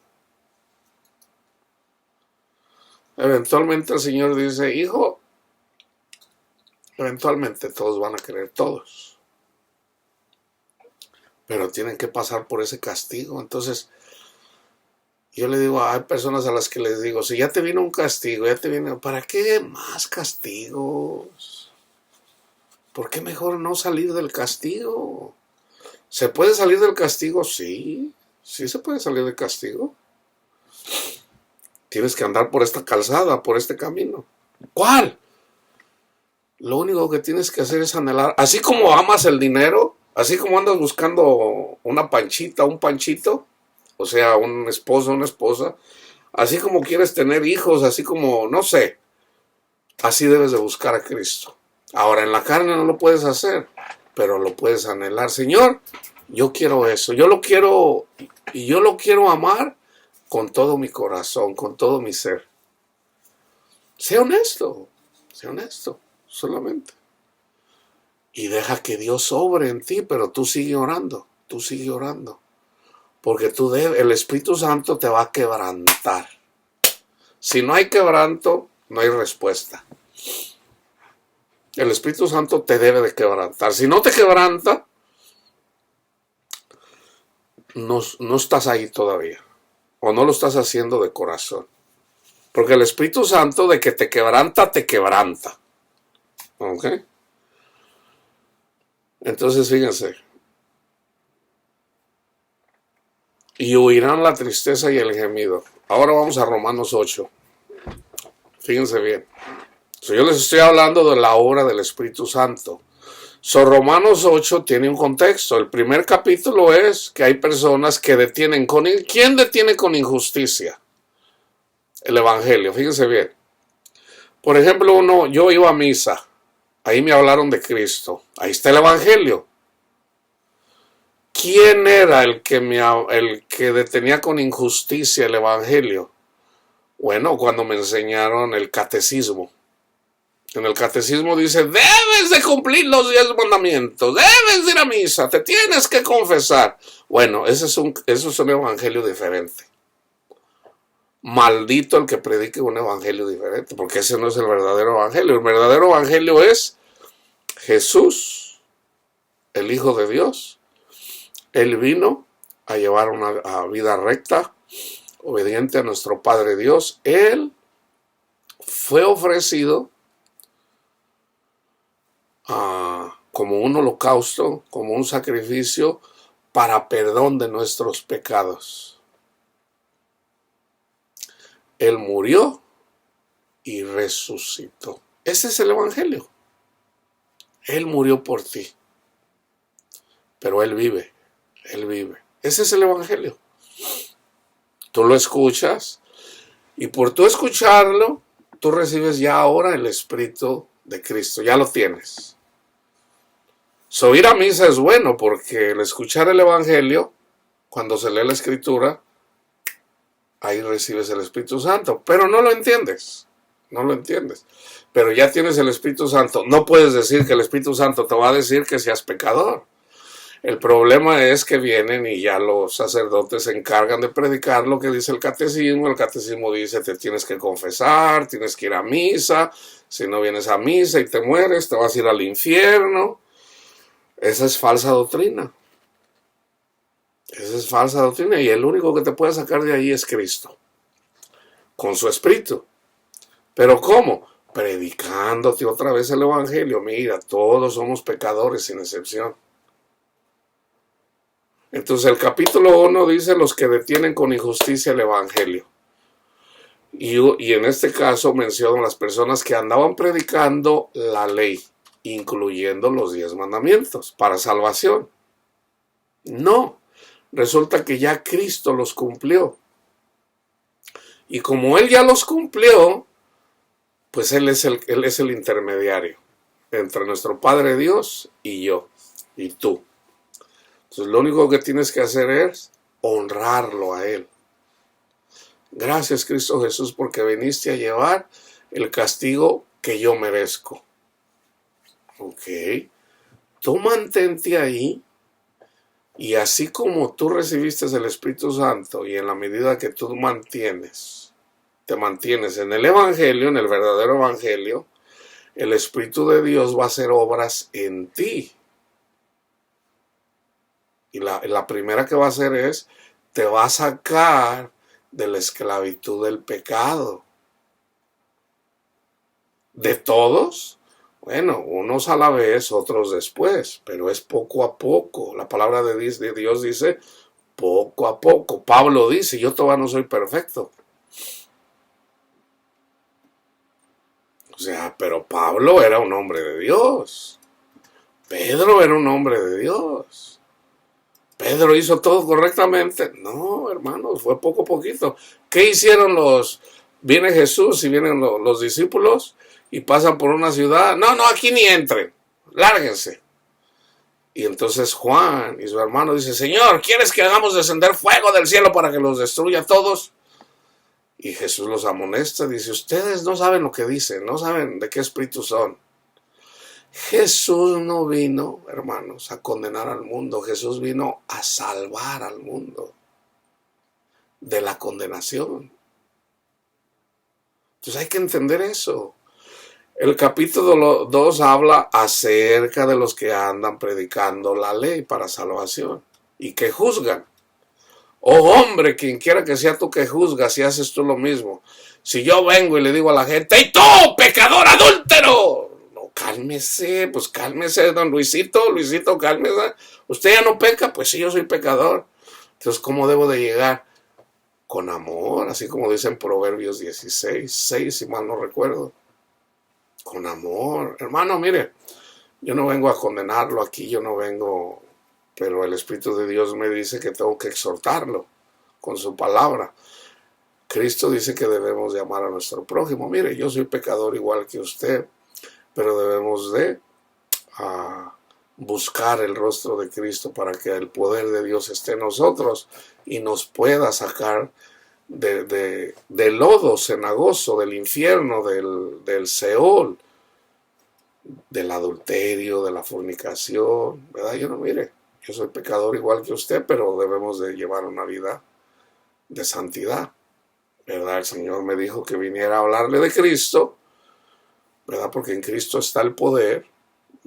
Eventualmente el Señor dice: hijo, eventualmente todos van a creer, todos. Pero tienen que pasar por ese castigo. Entonces, yo le digo, hay personas a las que les digo: si ya te vino un castigo, ¿para qué más castigos? ¿Por qué mejor no salir del castigo? ¿Se puede salir del castigo? Sí, sí se puede salir del castigo. Tienes que andar por esta calzada, por este camino. ¿Cuál? Lo único que tienes que hacer es anhelar. Así como amas el dinero, así como andas buscando una panchita, un panchito, o sea, un esposo, una esposa, así como quieres tener hijos, así como, no sé, así debes de buscar a Cristo. Ahora, en la carne no lo puedes hacer, pero lo puedes anhelar. Señor, yo quiero eso, yo lo quiero, y yo lo quiero amar con todo mi corazón, con todo mi ser. Sé honesto solamente. Y deja que Dios obre en ti, pero tú sigue orando. Porque el Espíritu Santo te va a quebrantar. Si no hay quebranto, no hay respuesta. El Espíritu Santo te debe de quebrantar. Si no te quebranta, no estás ahí todavía. O no lo estás haciendo de corazón. Porque el Espíritu Santo de que te quebranta, te quebranta. ¿Ok? Entonces fíjense. Y huirán la tristeza y el gemido. Ahora vamos a Romanos 8. Fíjense bien. Yo les estoy hablando de la obra del Espíritu Santo. Romanos 8 tiene un contexto. El primer capítulo es que hay personas que detienen ¿quién detiene con injusticia? El Evangelio, fíjense bien. Por ejemplo, yo iba a misa. Ahí me hablaron de Cristo. Ahí está el Evangelio. ¿Quién era el que detenía con injusticia el Evangelio? Bueno, cuando me enseñaron el catecismo. En el catecismo dice, debes de cumplir los 10 mandamientos, debes de ir a misa, te tienes que confesar. Bueno, eso es un evangelio diferente. Maldito el que predique un evangelio diferente, porque ese no es el verdadero evangelio. El verdadero evangelio es Jesús, el Hijo de Dios. Él vino a llevar una vida recta, obediente a nuestro Padre Dios. Él fue ofrecido como un holocausto, como un sacrificio para perdón de nuestros pecados. Él murió y resucitó. Ese es el evangelio. Él murió por ti, pero Él vive. Ese es el evangelio. Tú lo escuchas y por tú escucharlo, tú recibes ya ahora el Espíritu de Cristo. Ya lo tienes. Ir a misa es bueno porque el escuchar el evangelio, cuando se lee la escritura, ahí recibes el Espíritu Santo, pero no lo entiendes. Pero ya tienes el Espíritu Santo. No puedes decir que el Espíritu Santo te va a decir que seas pecador. El problema es que vienen y ya los sacerdotes se encargan de predicar lo que dice el catecismo. El catecismo dice te tienes que confesar, tienes que ir a misa. Si no vienes a misa y te mueres, te vas a ir al infierno. Esa es falsa doctrina. Y el único que te puede sacar de ahí es Cristo. Con su Espíritu. ¿Pero cómo? Predicándote otra vez el evangelio. Mira, todos somos pecadores sin excepción. Entonces el capítulo 1 dice los que detienen con injusticia el evangelio. Y en este caso mencionan las personas que andaban predicando la ley, incluyendo los 10 mandamientos para salvación. No, resulta que ya Cristo los cumplió. Y como Él ya los cumplió, pues Él es el intermediario entre nuestro Padre Dios y yo, y tú. Entonces lo único que tienes que hacer es honrarlo a Él. Gracias Cristo Jesús porque viniste a llevar el castigo que yo merezco. Ok, tú mantente ahí y así como tú recibiste el Espíritu Santo y en la medida que tú te mantienes en el Evangelio, en el verdadero Evangelio, el Espíritu de Dios va a hacer obras en ti. Y la primera que va a hacer es, te va a sacar de la esclavitud del pecado. ¿De todos? Bueno, unos a la vez, otros después, pero es poco a poco. La palabra de Dios dice, poco a poco. Pablo dice, yo todavía no soy perfecto. O sea, pero Pablo era un hombre de Dios. Pedro era un hombre de Dios. ¿Pedro hizo todo correctamente? No, hermanos, fue poco a poquito. ¿Qué hicieron viene Jesús y vienen los discípulos y pasan por una ciudad? No, aquí ni entren, lárguense. Y entonces Juan y su hermano dicen, Señor, ¿quieres que hagamos descender fuego del cielo para que los destruya a todos? Y Jesús los amonesta, dice, ustedes no saben lo que dicen, no saben de qué espíritu son. Jesús no vino, hermanos, a condenar al mundo, Jesús vino a salvar al mundo de la condenación. Entonces hay que entender eso. El capítulo 2 habla acerca de los que andan predicando la ley para salvación y que juzgan. Oh hombre, quien quiera que sea tú que juzgas, si haces tú lo mismo. Si yo vengo y le digo a la gente, ¡y tú, pecador adúltero! No, cálmese, pues cálmese, don Luisito, cálmese. ¿Usted ya no peca? Pues sí, yo soy pecador. Entonces, ¿cómo debo de llegar? Con amor, así como dice en Proverbios 16, 6, si mal no recuerdo. Con amor. Hermano, mire, yo no vengo a condenarlo aquí, yo no vengo, pero el Espíritu de Dios me dice que tengo que exhortarlo con su palabra. Cristo dice que debemos de amar a nuestro prójimo. Mire, yo soy pecador igual que usted, pero debemos de buscar el rostro de Cristo para que el poder de Dios esté en nosotros y nos pueda sacar del lodo cenagoso, del infierno, del Seol, del adulterio, de la fornicación, ¿verdad? Mire, yo soy pecador igual que usted, pero debemos de llevar una vida de santidad, ¿verdad? El Señor me dijo que viniera a hablarle de Cristo, ¿verdad? Porque en Cristo está el poder,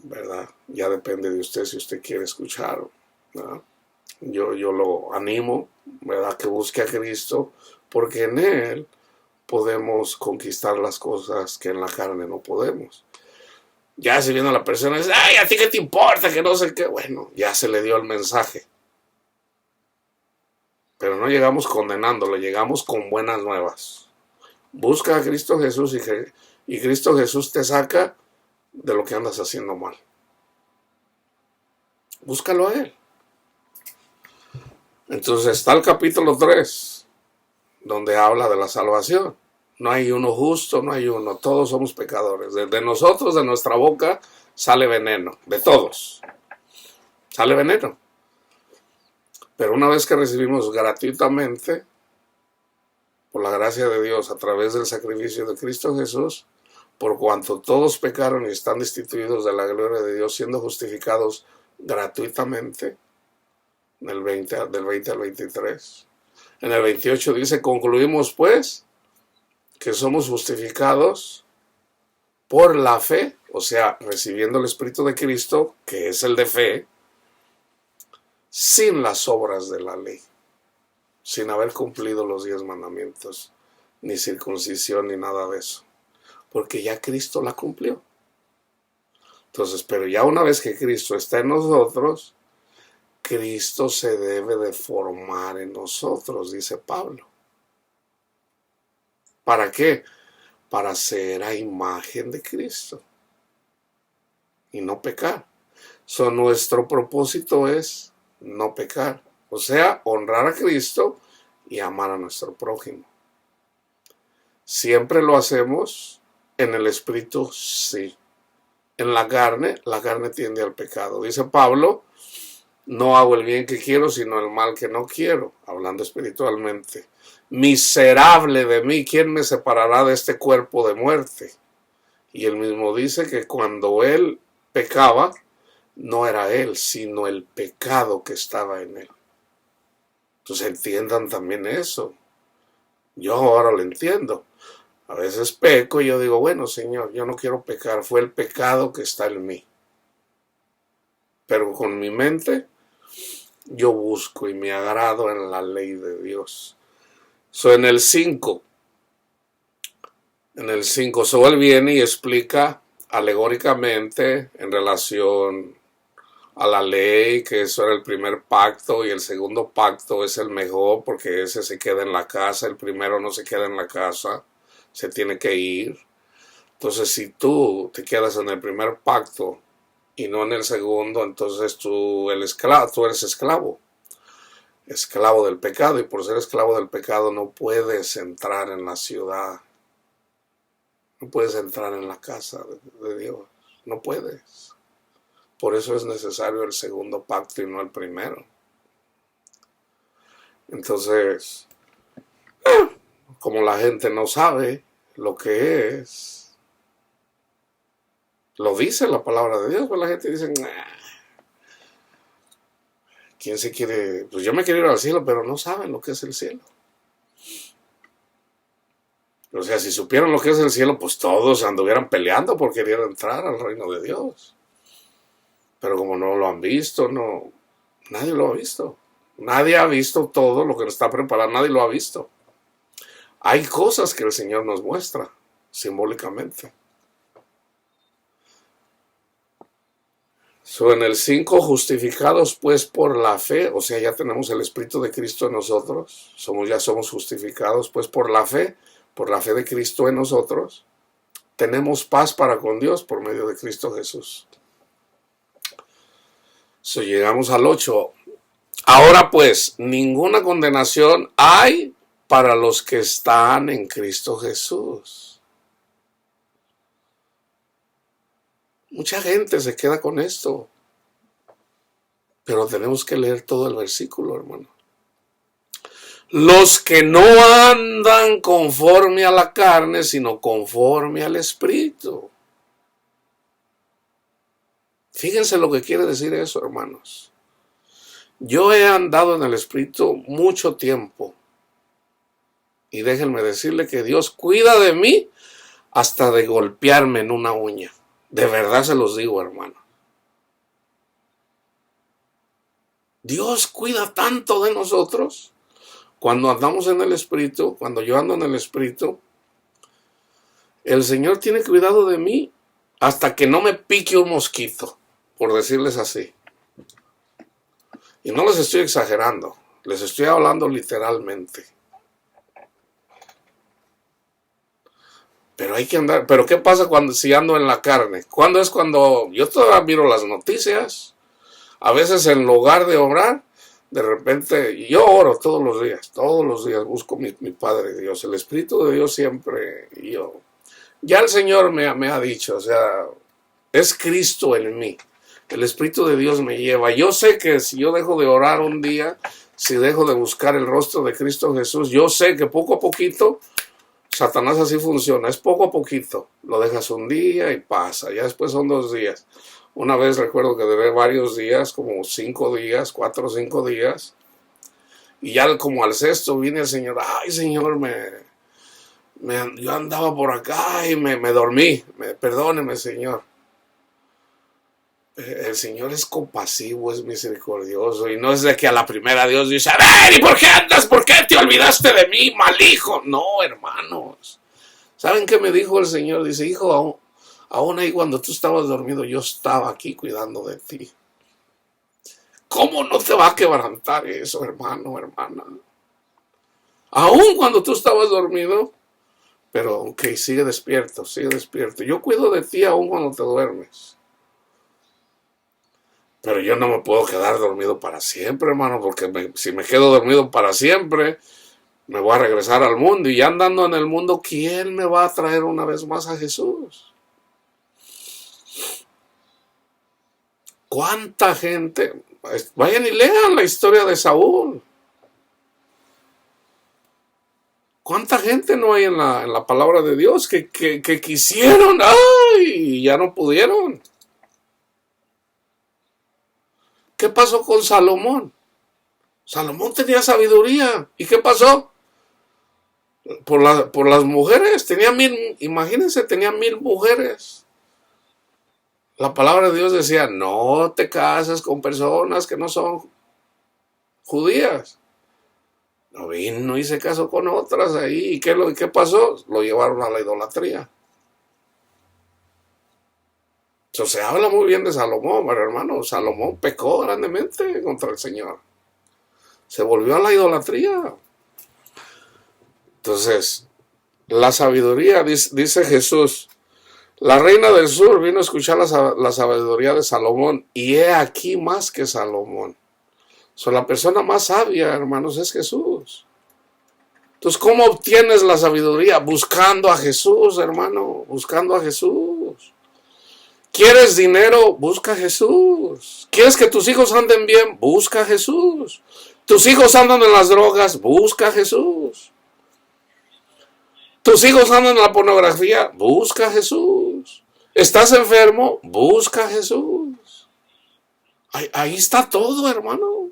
¿verdad? Ya depende de usted si usted quiere escucharlo, ¿verdad? Yo lo animo, ¿verdad? Que busque a Cristo, porque en Él podemos conquistar las cosas que en la carne no podemos. Ya si viene la persona y dice, ay, ¿a ti qué te importa? Que no sé qué. Bueno, ya se le dio el mensaje. Pero no llegamos condenándolo, llegamos con buenas nuevas. Busca a Cristo Jesús y Cristo Jesús te saca de lo que andas haciendo mal. Búscalo a Él. Entonces está el capítulo 3, donde habla de la salvación. No hay uno justo, no hay uno, todos somos pecadores. De nosotros, de nuestra boca, sale veneno, de todos. Sale veneno. Pero una vez que recibimos gratuitamente, por la gracia de Dios, a través del sacrificio de Cristo Jesús, por cuanto todos pecaron y están destituidos de la gloria de Dios, siendo justificados gratuitamente, del 20 al 23. En el 28 dice, concluimos pues que somos justificados por la fe, o sea, recibiendo el Espíritu de Cristo, que es el de fe, sin las obras de la ley, sin haber cumplido los 10 mandamientos, ni circuncisión, ni nada de eso, porque ya Cristo la cumplió. Entonces, pero ya una vez que Cristo está en nosotros, Cristo se debe de formar en nosotros, dice Pablo. ¿Para qué? Para ser a imagen de Cristo y no pecar. Nuestro propósito es no pecar, o sea, honrar a Cristo y amar a nuestro prójimo. Siempre lo hacemos en el espíritu, sí. En la carne tiende al pecado. Dice Pablo, no hago el bien que quiero, sino el mal que no quiero, hablando espiritualmente. Miserable de mí, ¿quién me separará de este cuerpo de muerte? Y él mismo dice que cuando él pecaba, no era él, sino el pecado que estaba en él. Entonces entiendan también eso. Yo ahora lo entiendo. A veces peco y yo digo, bueno, Señor, yo no quiero pecar, fue el pecado que está en mí. Pero con mi mente, yo busco y me agrado en la ley de Dios. En el 5, él viene y explica alegóricamente en relación a la ley, que eso era el primer pacto y el segundo pacto es el mejor porque ese se queda en la casa, el primero no se queda en la casa, se tiene que ir. Entonces si tú te quedas en el primer pacto y no en el segundo, entonces tú eres esclavo del pecado, y por ser esclavo del pecado no puedes entrar en la ciudad, no puedes entrar en la casa de Dios, no puedes. Por eso es necesario el segundo pacto y no el primero. Entonces, como la gente no sabe lo que es, lo dice la palabra de Dios, pues la gente dice, ¿quién se quiere? Pues yo me quiero ir al cielo, pero no saben lo que es el cielo. O sea, si supieran lo que es el cielo, pues todos anduvieran peleando por querer entrar al reino de Dios. Pero como no lo han visto, no, nadie lo ha visto. Nadie ha visto todo lo que nos está preparando, nadie lo ha visto. Hay cosas que el Señor nos muestra simbólicamente. En el 5, justificados pues por la fe, o sea, ya tenemos el Espíritu de Cristo en nosotros, ya somos justificados pues por la fe de Cristo en nosotros, tenemos paz para con Dios por medio de Cristo Jesús. Llegamos al 8. Ahora pues, ninguna condenación hay para los que están en Cristo Jesús. Mucha gente se queda con esto, pero tenemos que leer todo el versículo, hermano. Los que no andan conforme a la carne, sino conforme al Espíritu. Fíjense lo que quiere decir eso, hermanos. Yo he andado en el Espíritu mucho tiempo. Y déjenme decirle que Dios cuida de mí hasta de golpearme en una uña. De verdad se los digo, hermano. Dios cuida tanto de nosotros. Cuando andamos en el Espíritu, cuando yo ando en el Espíritu, el Señor tiene cuidado de mí hasta que no me pique un mosquito, por decirles así. Y no les estoy exagerando, les estoy hablando literalmente. Pero hay que andar. ¿Pero qué pasa si ando en la carne? ¿Cuándo es cuando yo todavía miro las noticias? A veces en lugar de orar, de repente, yo oro todos los días busco mi Padre Dios, el Espíritu de Dios siempre, ya el Señor me ha dicho, o sea, es Cristo en mí, el Espíritu de Dios me lleva. Yo sé que si yo dejo de orar un día, si dejo de buscar el rostro de Cristo Jesús, yo sé que poco a poquito, Satanás así funciona, es poco a poquito, lo dejas un día y pasa, ya después son 2 días. Una vez recuerdo que duré varios días, como 5 días, 4 o 5 días. Y ya como al 6º viene el Señor. Ay, Señor, yo andaba por acá y me dormí. Perdóneme, Señor. El Señor es compasivo, es misericordioso. Y no es de que a la primera Dios dice, a ver, ¿y por qué andas? ¿Por qué te olvidaste de mí, mal hijo? No, hermanos. ¿Saben qué me dijo el Señor? Dice, hijo, aún ahí cuando tú estabas dormido, yo estaba aquí cuidando de ti. ¿Cómo no te va a quebrantar eso, hermano, hermana? Aún cuando tú estabas dormido, pero ok, sigue despierto, sigue despierto. Yo cuido de ti aún cuando te duermes. Pero yo no me puedo quedar dormido para siempre, hermano, porque si me quedo dormido para siempre, me voy a regresar al mundo. Y ya andando en el mundo, ¿quién me va a traer una vez más a Jesús? ¿Cuánta gente? Vayan y lean la historia de Saúl. ¿Cuánta gente no hay en la palabra de Dios que quisieron, y ya no pudieron? ¿Qué pasó con Salomón? Salomón tenía sabiduría. ¿Y qué pasó? Por las mujeres. Imagínense, tenía 1000 mujeres. La palabra de Dios decía, no te cases con personas que no son judías. No vino y se casó con otras ahí. ¿Y qué pasó? Lo llevaron a la idolatría. Se habla muy bien de Salomón, pero hermano, Salomón pecó grandemente contra el Señor. Se volvió a la idolatría. Entonces, la sabiduría, dice Jesús, la reina del sur vino a escuchar la sabiduría de Salomón, y he aquí más que Salomón. La persona más sabia, hermanos, es Jesús. Entonces, ¿cómo obtienes la sabiduría? Buscando a Jesús, hermano, buscando a Jesús. ¿Quieres dinero? Busca a Jesús. ¿Quieres que tus hijos anden bien? Busca a Jesús. ¿Tus hijos andan en las drogas? Busca a Jesús. ¿Tus hijos andan en la pornografía? Busca a Jesús. ¿Estás enfermo? Busca a Jesús. Ahí está todo, hermano.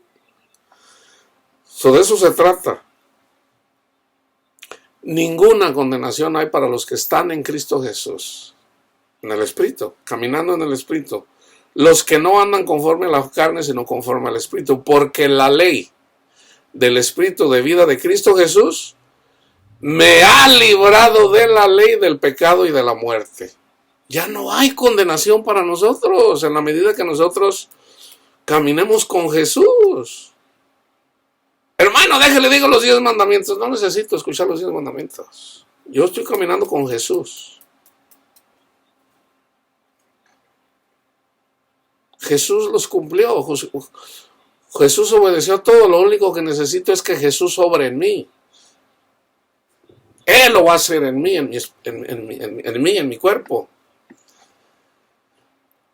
De eso se trata. Ninguna condenación hay para los que están en Cristo Jesús. En el Espíritu, caminando en el Espíritu. Los que no andan conforme a la carne, sino conforme al Espíritu. Porque la ley del Espíritu de vida de Cristo Jesús me ha librado de la ley del pecado y de la muerte. Ya no hay condenación para nosotros en la medida que nosotros caminemos con Jesús. Hermano, déjale digo los 10 mandamientos. No necesito escuchar los 10 mandamientos. Yo estoy caminando con Jesús. Jesús los cumplió. Jesús obedeció todo. Lo único que necesito es que Jesús obre en mí. Él lo va a hacer en mí, en mi cuerpo.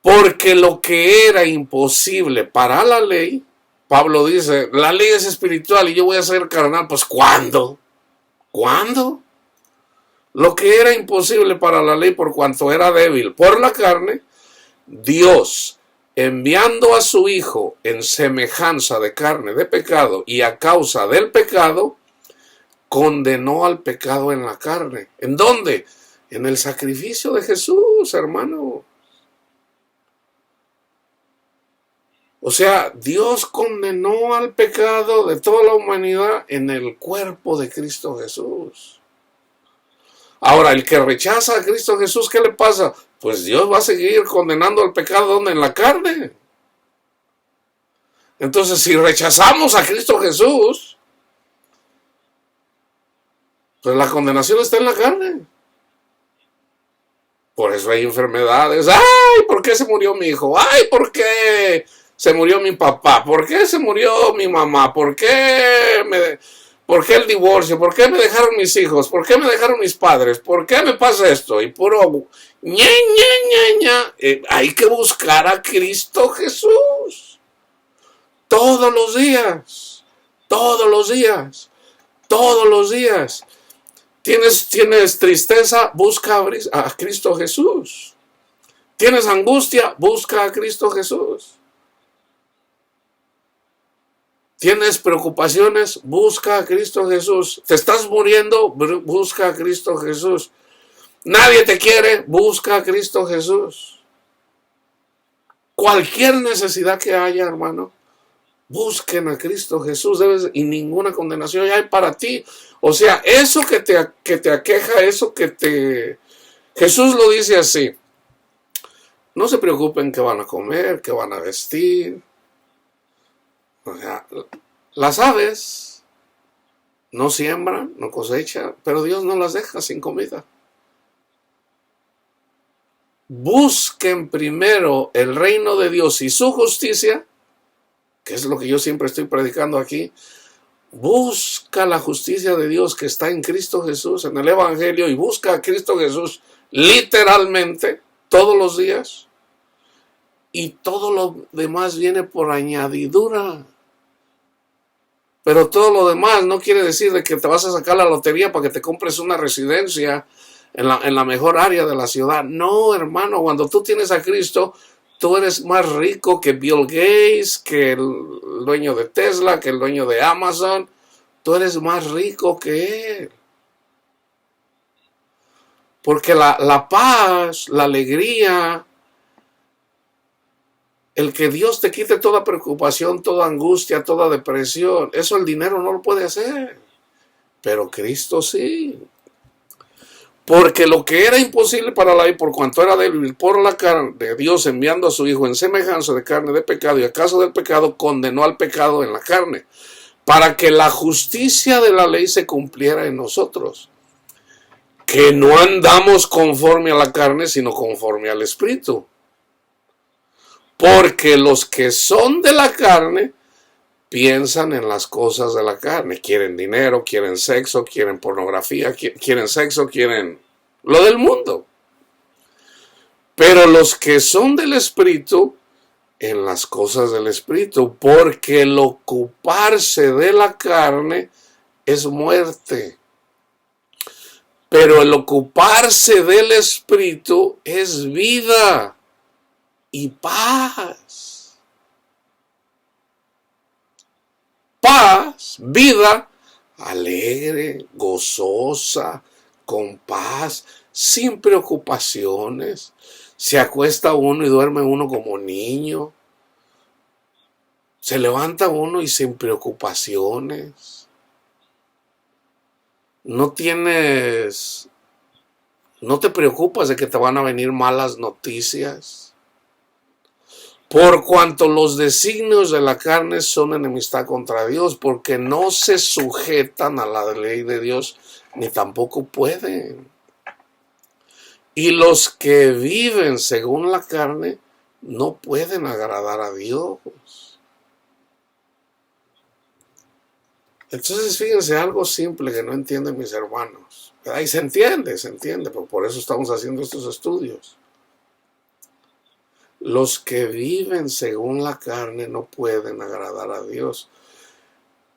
Porque lo que era imposible para la ley, Pablo dice, la ley es espiritual y yo voy a ser carnal. Pues ¿cuándo? ¿Cuándo? Lo que era imposible para la ley por cuanto era débil por la carne, Dios, enviando a su Hijo en semejanza de carne de pecado y a causa del pecado, condenó al pecado en la carne. ¿En dónde? En el sacrificio de Jesús, hermano. O sea, Dios condenó al pecado de toda la humanidad en el cuerpo de Cristo Jesús. Ahora, el que rechaza a Cristo Jesús, ¿qué le pasa? Pues Dios va a seguir condenando al pecado, ¿dónde? En la carne. Entonces, si rechazamos a Cristo Jesús, pues la condenación está en la carne. Por eso hay enfermedades. ¡Ay! ¿Por qué se murió mi hijo? ¡Ay! ¿Por qué se murió mi papá? ¿Por qué se murió mi mamá? ¿Por qué el divorcio? ¿Por qué me dejaron mis hijos? ¿Por qué me dejaron mis padres? ¿Por qué me pasa esto? Y puro hay que buscar a Cristo Jesús. Todos los días. Todos los días. Todos los días. ¿Tienes tristeza? Busca a Cristo Jesús. ¿Tienes angustia? Busca a Cristo Jesús. ¿Tienes preocupaciones? Busca a Cristo Jesús. ¿Te estás muriendo? Busca a Cristo Jesús. ¿Nadie te quiere? Busca a Cristo Jesús. Cualquier necesidad que haya, hermano, busquen a Cristo Jesús, y ninguna condenación hay para ti. O sea, eso que te aqueja, eso que te... Jesús lo dice así. No se preocupen qué van a comer, qué van a vestir. O sea, las aves no siembran, no cosechan, pero Dios no las deja sin comida. Busquen primero el reino de Dios y su justicia, que es lo que yo siempre estoy predicando aquí. Busca la justicia de Dios que está en Cristo Jesús, en el Evangelio, y busca a Cristo Jesús literalmente todos los días. Y todo lo demás viene por añadidura. Pero todo lo demás no quiere decir de que te vas a sacar la lotería para que te compres una residencia en la mejor área de la ciudad. No, hermano, cuando tú tienes a Cristo, tú eres más rico que Bill Gates, que el dueño de Tesla, que el dueño de Amazon. Tú eres más rico que él. Porque la paz, la alegría, el que Dios te quite toda preocupación, toda angustia, toda depresión, eso el dinero no lo puede hacer. Pero Cristo sí. Porque lo que era imposible para la ley, por cuanto era débil por la carne de Dios, enviando a su Hijo en semejanza de carne de pecado, y a causa del pecado condenó al pecado en la carne, para que la justicia de la ley se cumpliera en nosotros, que no andamos conforme a la carne, sino conforme al Espíritu. Porque los que son de la carne piensan en las cosas de la carne. Quieren dinero, quieren sexo, quieren pornografía, quieren sexo, quieren lo del mundo. Pero los que son del Espíritu, en las cosas del Espíritu, porque el ocuparse de la carne es muerte. Pero el ocuparse del Espíritu es vida y paz. Paz, vida alegre, gozosa, con paz, sin preocupaciones. Se acuesta uno y duerme uno como niño. Se levanta uno y sin preocupaciones. No te preocupas de que te van a venir malas noticias. Por cuanto los designios de la carne son enemistad contra Dios, porque no se sujetan a la ley de Dios, ni tampoco pueden. Y los que viven según la carne no pueden agradar a Dios. Entonces, fíjense, algo simple que no entienden mis hermanos. Y se entiende, pero por eso estamos haciendo estos estudios. Los que viven según la carne no pueden agradar a Dios.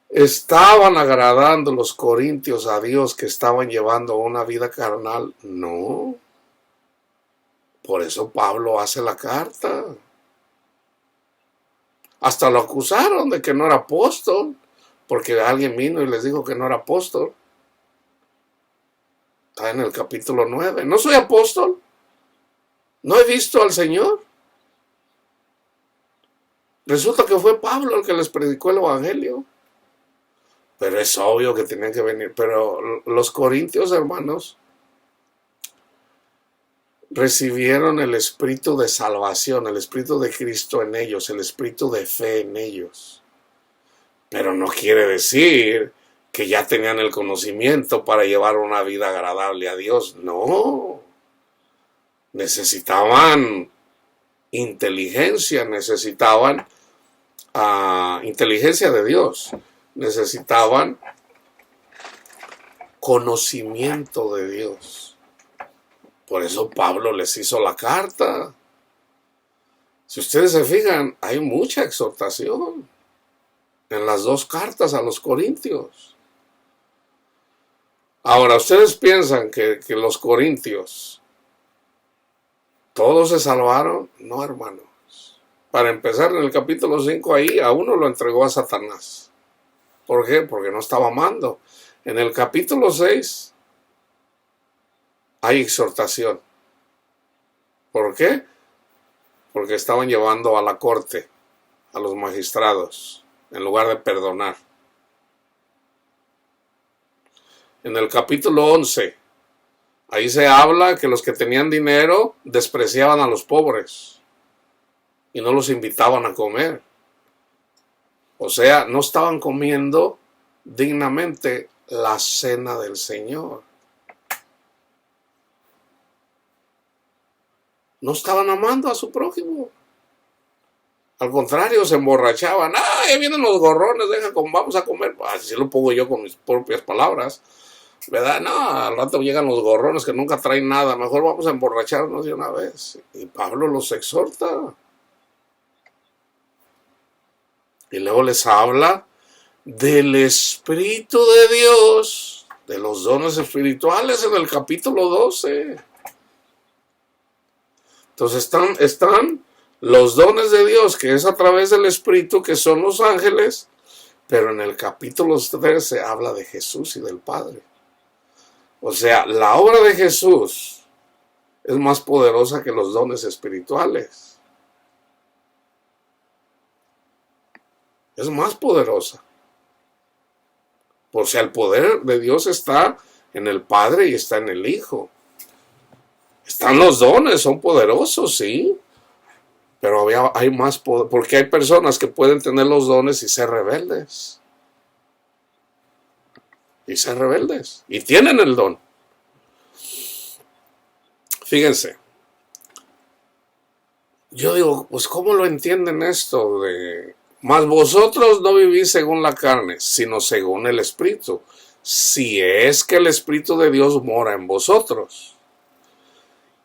¿Estaban agradando los corintios a Dios que estaban llevando una vida carnal? No. Por eso Pablo hace la carta. Hasta lo acusaron de que no era apóstol, porque alguien vino y les dijo que no era apóstol. Está en el capítulo 9. ¿No soy apóstol? ¿No he visto al Señor? Resulta que fue Pablo el que les predicó el evangelio. Pero es obvio que tenían que venir. Pero los corintios, hermanos, recibieron el espíritu de salvación, el espíritu de Cristo en ellos, el espíritu de fe en ellos. Pero no quiere decir que ya tenían el conocimiento para llevar una vida agradable a Dios. No. Necesitaban inteligencia, necesitaban inteligencia de Dios, necesitaban conocimiento de Dios. Por eso Pablo les hizo la carta. Si ustedes se fijan, hay mucha exhortación en las dos cartas a los corintios. Ahora, ¿ustedes piensan que los corintios todos se salvaron? No, hermanos. Para empezar, en el capítulo 5 ahí, a uno lo entregó a Satanás. ¿Por qué? Porque no estaba amando. En el capítulo 6 hay exhortación. ¿Por qué? Porque estaban llevando a la corte, a los magistrados, en lugar de perdonar. En el capítulo 11, ahí se habla que los que tenían dinero despreciaban a los pobres y no los invitaban a comer. O sea, no estaban comiendo dignamente la cena del Señor. No estaban amando a su prójimo. Al contrario, se emborrachaban. ¡Ay, vienen los gorrones! Vamos a comer. Así lo pongo yo con mis propias palabras. ¿Verdad? No, al rato llegan los gorrones que nunca traen nada. Mejor vamos a emborracharnos de una vez. Y Pablo los exhorta. Y luego les habla del Espíritu de Dios, de los dones espirituales en el capítulo 12. Entonces están los dones de Dios, que es a través del Espíritu, que son los ángeles, pero en el capítulo 13 habla de Jesús y del Padre. O sea, la obra de Jesús es más poderosa que los dones espirituales. Es más poderosa. O sea, el poder de Dios está en el Padre y está en el Hijo. Están los dones, son poderosos, sí. Pero hay más poder, porque hay personas que pueden tener los dones y ser rebeldes. Y tienen el don. Fíjense. Yo digo, pues ¿cómo lo entienden esto de... Mas vosotros no vivís según la carne, sino según el Espíritu, si es que el Espíritu de Dios mora en vosotros.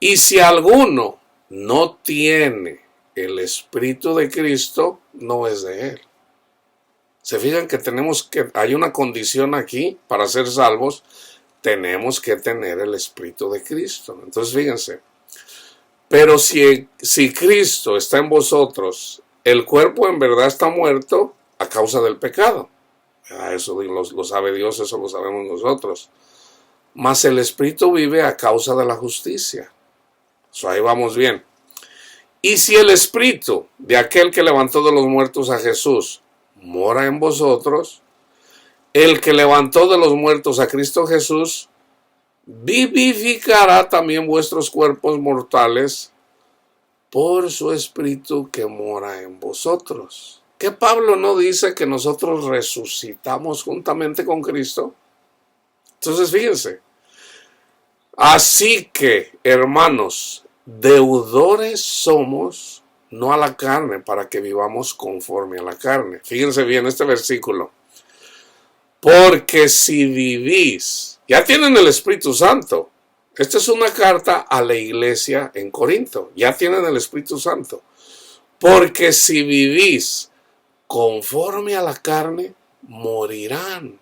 Y si alguno no tiene el Espíritu de Cristo, no es de Él. Se fijan que hay una condición aquí para ser salvos, tenemos que tener el Espíritu de Cristo. Entonces fíjense, pero si Cristo está en vosotros, el cuerpo en verdad está muerto a causa del pecado. Eso lo sabe Dios, eso lo sabemos nosotros. Mas el Espíritu vive a causa de la justicia. Eso ahí vamos bien. Y si el Espíritu de aquel que levantó de los muertos a Jesús mora en vosotros, el que levantó de los muertos a Cristo Jesús vivificará también vuestros cuerpos mortales por su Espíritu que mora en vosotros. ¿Que Pablo no dice que nosotros resucitamos juntamente con Cristo? Entonces fíjense, así que, hermanos, deudores somos, no a la carne, para que vivamos conforme a la carne. Fíjense bien este versículo. Porque si vivís, ya tienen el Espíritu Santo. Esta es una carta a la iglesia en Corinto. Ya tienen el Espíritu Santo. Porque si vivís conforme a la carne, morirán.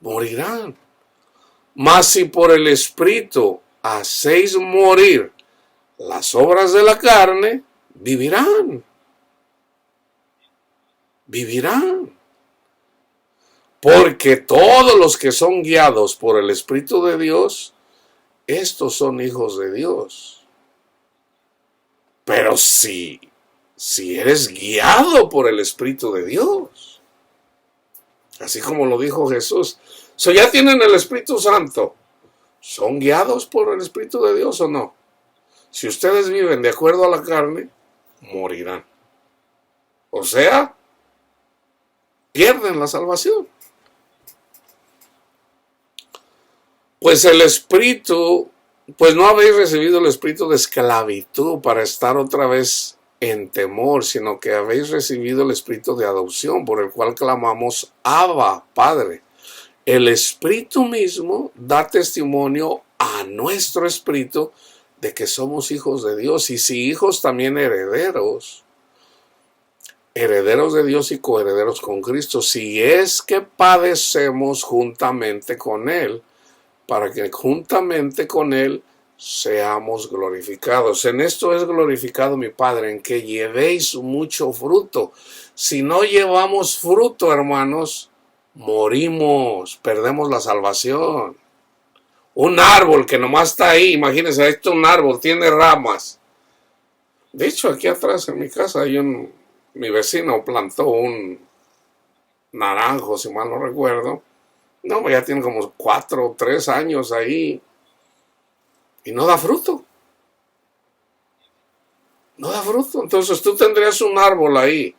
Morirán. Mas si por el Espíritu hacéis morir las obras de la carne, vivirán. Vivirán. Porque todos los que son guiados por el Espíritu de Dios, estos son hijos de Dios. Pero si eres guiado por el Espíritu de Dios, así como lo dijo Jesús, ya tienen el Espíritu Santo, ¿son guiados por el Espíritu de Dios o no? Si ustedes viven de acuerdo a la carne, morirán. O sea, pierden la salvación. Pues el Espíritu, pues no habéis recibido el espíritu de esclavitud para estar otra vez en temor, sino que habéis recibido el espíritu de adopción, por el cual clamamos, Abba, Padre. El Espíritu mismo da testimonio a nuestro espíritu de que somos hijos de Dios, y si hijos, también herederos. Herederos de Dios y coherederos con Cristo, si es que padecemos juntamente con Él, para que juntamente con Él seamos glorificados. En esto es glorificado mi Padre, en que llevéis mucho fruto. Si no llevamos fruto, hermanos, morimos, perdemos la salvación. Un árbol que nomás está ahí, imagínense, esto es un árbol, tiene ramas. De hecho, aquí atrás en mi casa mi vecino plantó un naranjo, si mal no recuerdo. No, ya tiene como 4 o 3 años ahí y no da fruto. No da fruto. Entonces tú tendrías un árbol ahí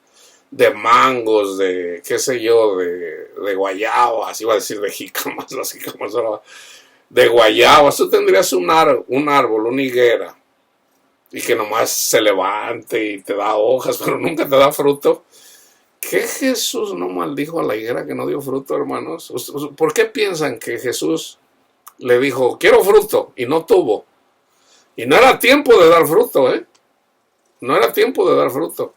de mangos, de qué sé yo, de guayabas, iba a decir de jícamas, las jícamas de guayabas. Tú tendrías un árbol, una higuera, y que nomás se levante y te da hojas, pero nunca te da fruto. ¿Qué Jesús no maldijo a la higuera que no dio fruto, hermanos? ¿Por qué piensan que Jesús le dijo, quiero fruto, y no tuvo? Y no era tiempo de dar fruto, No era tiempo de dar fruto.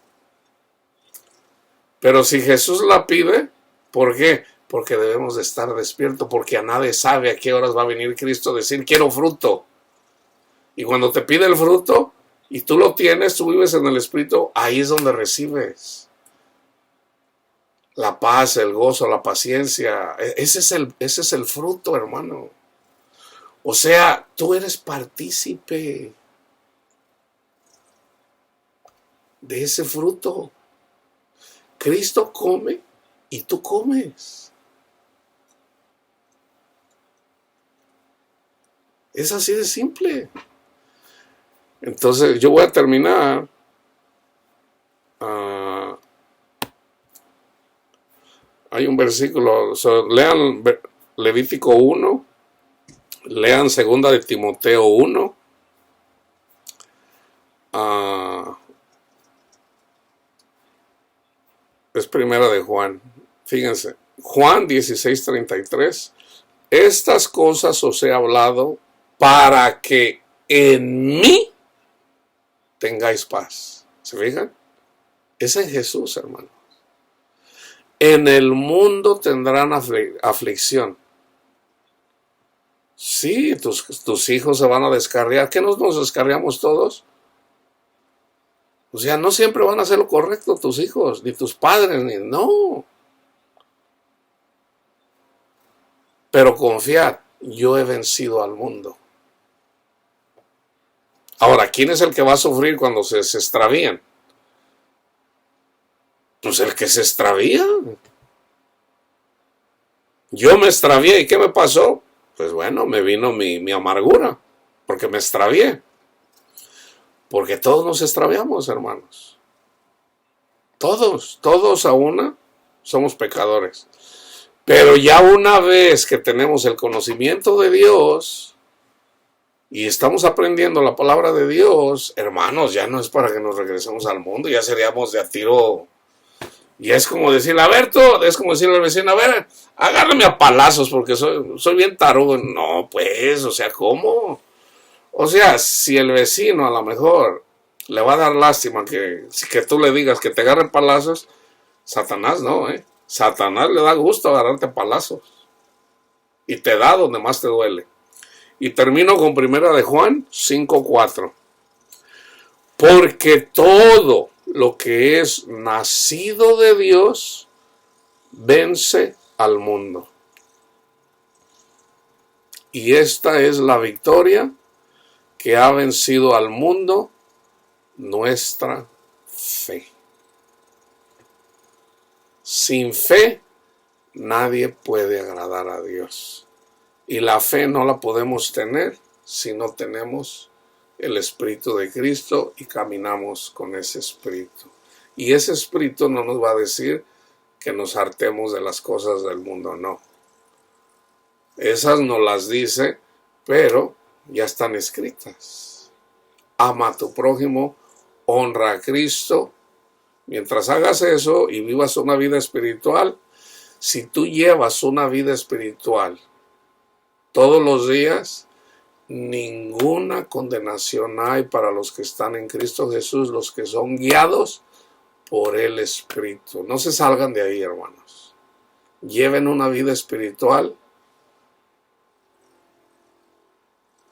Pero si Jesús la pide, ¿por qué? Porque debemos de estar despiertos, porque a nadie sabe a qué horas va a venir Cristo a decir, quiero fruto. Y cuando te pide el fruto, y tú lo tienes, tú vives en el Espíritu, ahí es donde recibes la paz, el gozo, la paciencia. Ese es el fruto, hermano. O sea, tú eres partícipe de ese fruto. Cristo come y tú comes. Es así de simple. Entonces yo voy a terminar. Hay un versículo, lean Levítico 1, lean 2 de Timoteo 1, es primera de Juan. Fíjense, Juan 16:33, estas cosas os he hablado para que en mí tengáis paz. ¿Se fijan? Es en Jesús, hermano. En el mundo tendrán aflicción. Sí, tus hijos se van a descarriar. ¿Qué nos descarriamos todos? O sea, no siempre van a hacer lo correcto tus hijos, ni tus padres, ni no. Pero confiad, yo he vencido al mundo. Ahora, ¿quién es el que va a sufrir cuando se extravían? Pues el que se extravía. Yo me extravié, ¿y qué me pasó? Pues bueno, me vino mi amargura, porque me extravié. Porque todos nos extraviamos, hermanos. Todos a una somos pecadores. Pero ya una vez que tenemos el conocimiento de Dios y estamos aprendiendo la palabra de Dios, hermanos, ya no es para que nos regresemos al mundo, ya seríamos de a tiro. Y es como decirle, a ver tú, es como decirle al vecino, a ver, agárrame a palazos porque soy bien tarugo. No, pues, o sea, ¿cómo? O sea, si el vecino a lo mejor le va a dar lástima que tú le digas que te agarren palazos, Satanás no, Satanás le da gusto agarrarte palazos. Y te da donde más te duele. Y termino con 1 de Juan 5:4. Porque todo lo que es nacido de Dios vence al mundo. Y esta es la victoria que ha vencido al mundo, nuestra fe. Sin fe, nadie puede agradar a Dios. Y la fe no la podemos tener si no tenemos el Espíritu de Cristo y caminamos con ese Espíritu. Y ese Espíritu no nos va a decir que nos hartemos de las cosas del mundo, no. Esas no las dice, pero ya están escritas. Ama a tu prójimo, honra a Cristo. Mientras hagas eso y vivas una vida espiritual, si tú llevas una vida espiritual todos los días, ninguna condenación hay para los que están en Cristo Jesús, los que son guiados por el Espíritu. No se salgan de ahí, hermanos. Lleven una vida espiritual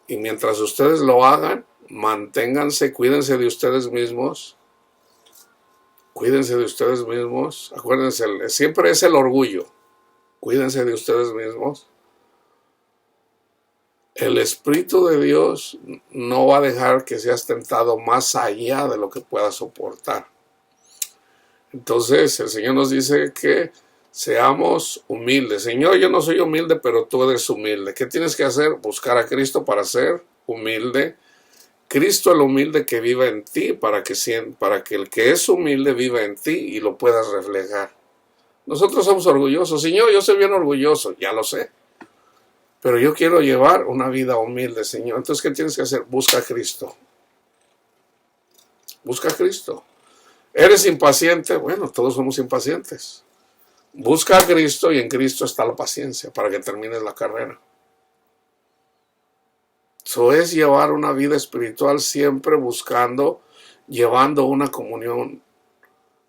y mientras ustedes lo hagan, manténganse, cuídense de ustedes mismos. Cuídense de ustedes mismos. Acuérdense, siempre es el orgullo. Cuídense de ustedes mismos. El Espíritu de Dios no va a dejar que seas tentado más allá de lo que puedas soportar. Entonces, el Señor nos dice que seamos humildes. Señor, yo no soy humilde, pero tú eres humilde. ¿Qué tienes que hacer? Buscar a Cristo para ser humilde. Cristo el humilde que viva en ti para que el que es humilde viva en ti y lo puedas reflejar. Nosotros somos orgullosos. Señor, yo soy bien orgulloso, ya lo sé. Pero yo quiero llevar una vida humilde, Señor. Entonces, ¿qué tienes que hacer? Busca a Cristo. Busca a Cristo. ¿Eres impaciente? Bueno, todos somos impacientes. Busca a Cristo y en Cristo está la paciencia para que termines la carrera. Eso es llevar una vida espiritual siempre llevando una comunión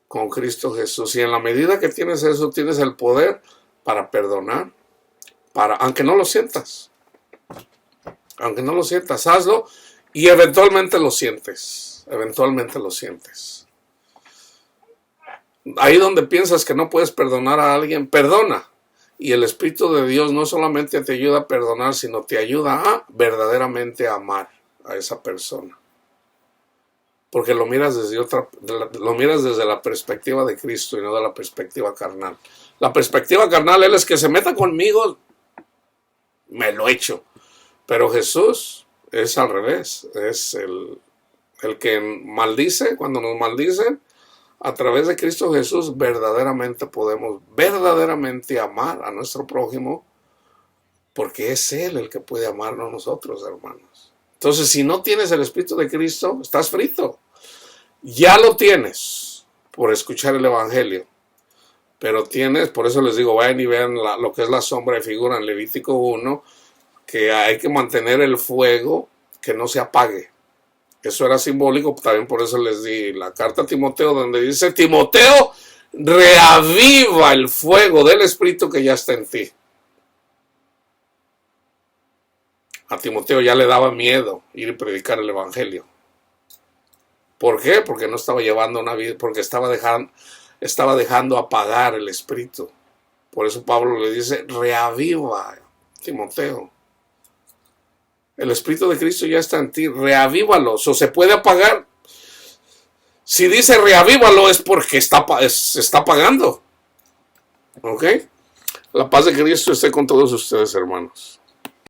con Cristo Jesús. Y en la medida que tienes eso, tienes el poder para perdonar, aunque no lo sientas. Aunque no lo sientas, hazlo y eventualmente lo sientes. Eventualmente lo sientes. Ahí donde piensas que no puedes perdonar a alguien, perdona. Y el Espíritu de Dios no solamente te ayuda a perdonar, sino te ayuda a verdaderamente amar a esa persona. Porque lo miras desde la perspectiva de Cristo y no de la perspectiva carnal. La perspectiva carnal, Él es que se meta conmigo, me lo echo. Pero Jesús es al revés. Es el que maldice. Cuando nos maldicen, a través de Cristo Jesús verdaderamente podemos amar a nuestro prójimo, porque es Él el que puede amarnos a nosotros, hermanos. Entonces, si no tienes el Espíritu de Cristo, estás frito. Ya lo tienes por escuchar el Evangelio, pero por eso les digo, vayan y vean lo que es la sombra de figura en Levítico 1, que hay que mantener el fuego, que no se apague. Eso era simbólico, también por eso les di la carta a Timoteo, donde dice: Timoteo, reaviva el fuego del Espíritu que ya está en ti. A Timoteo ya le daba miedo ir y predicar el Evangelio. ¿Por qué? Porque no estaba llevando una vida, porque estaba dejando apagar el Espíritu. Por eso Pablo le dice: reaviva, Timoteo. El Espíritu de Cristo ya está en ti, reavívalo. ¿O se puede apagar? Si dice reavívalo es porque se está apagando. ¿Ok? La paz de Cristo esté con todos ustedes, hermanos.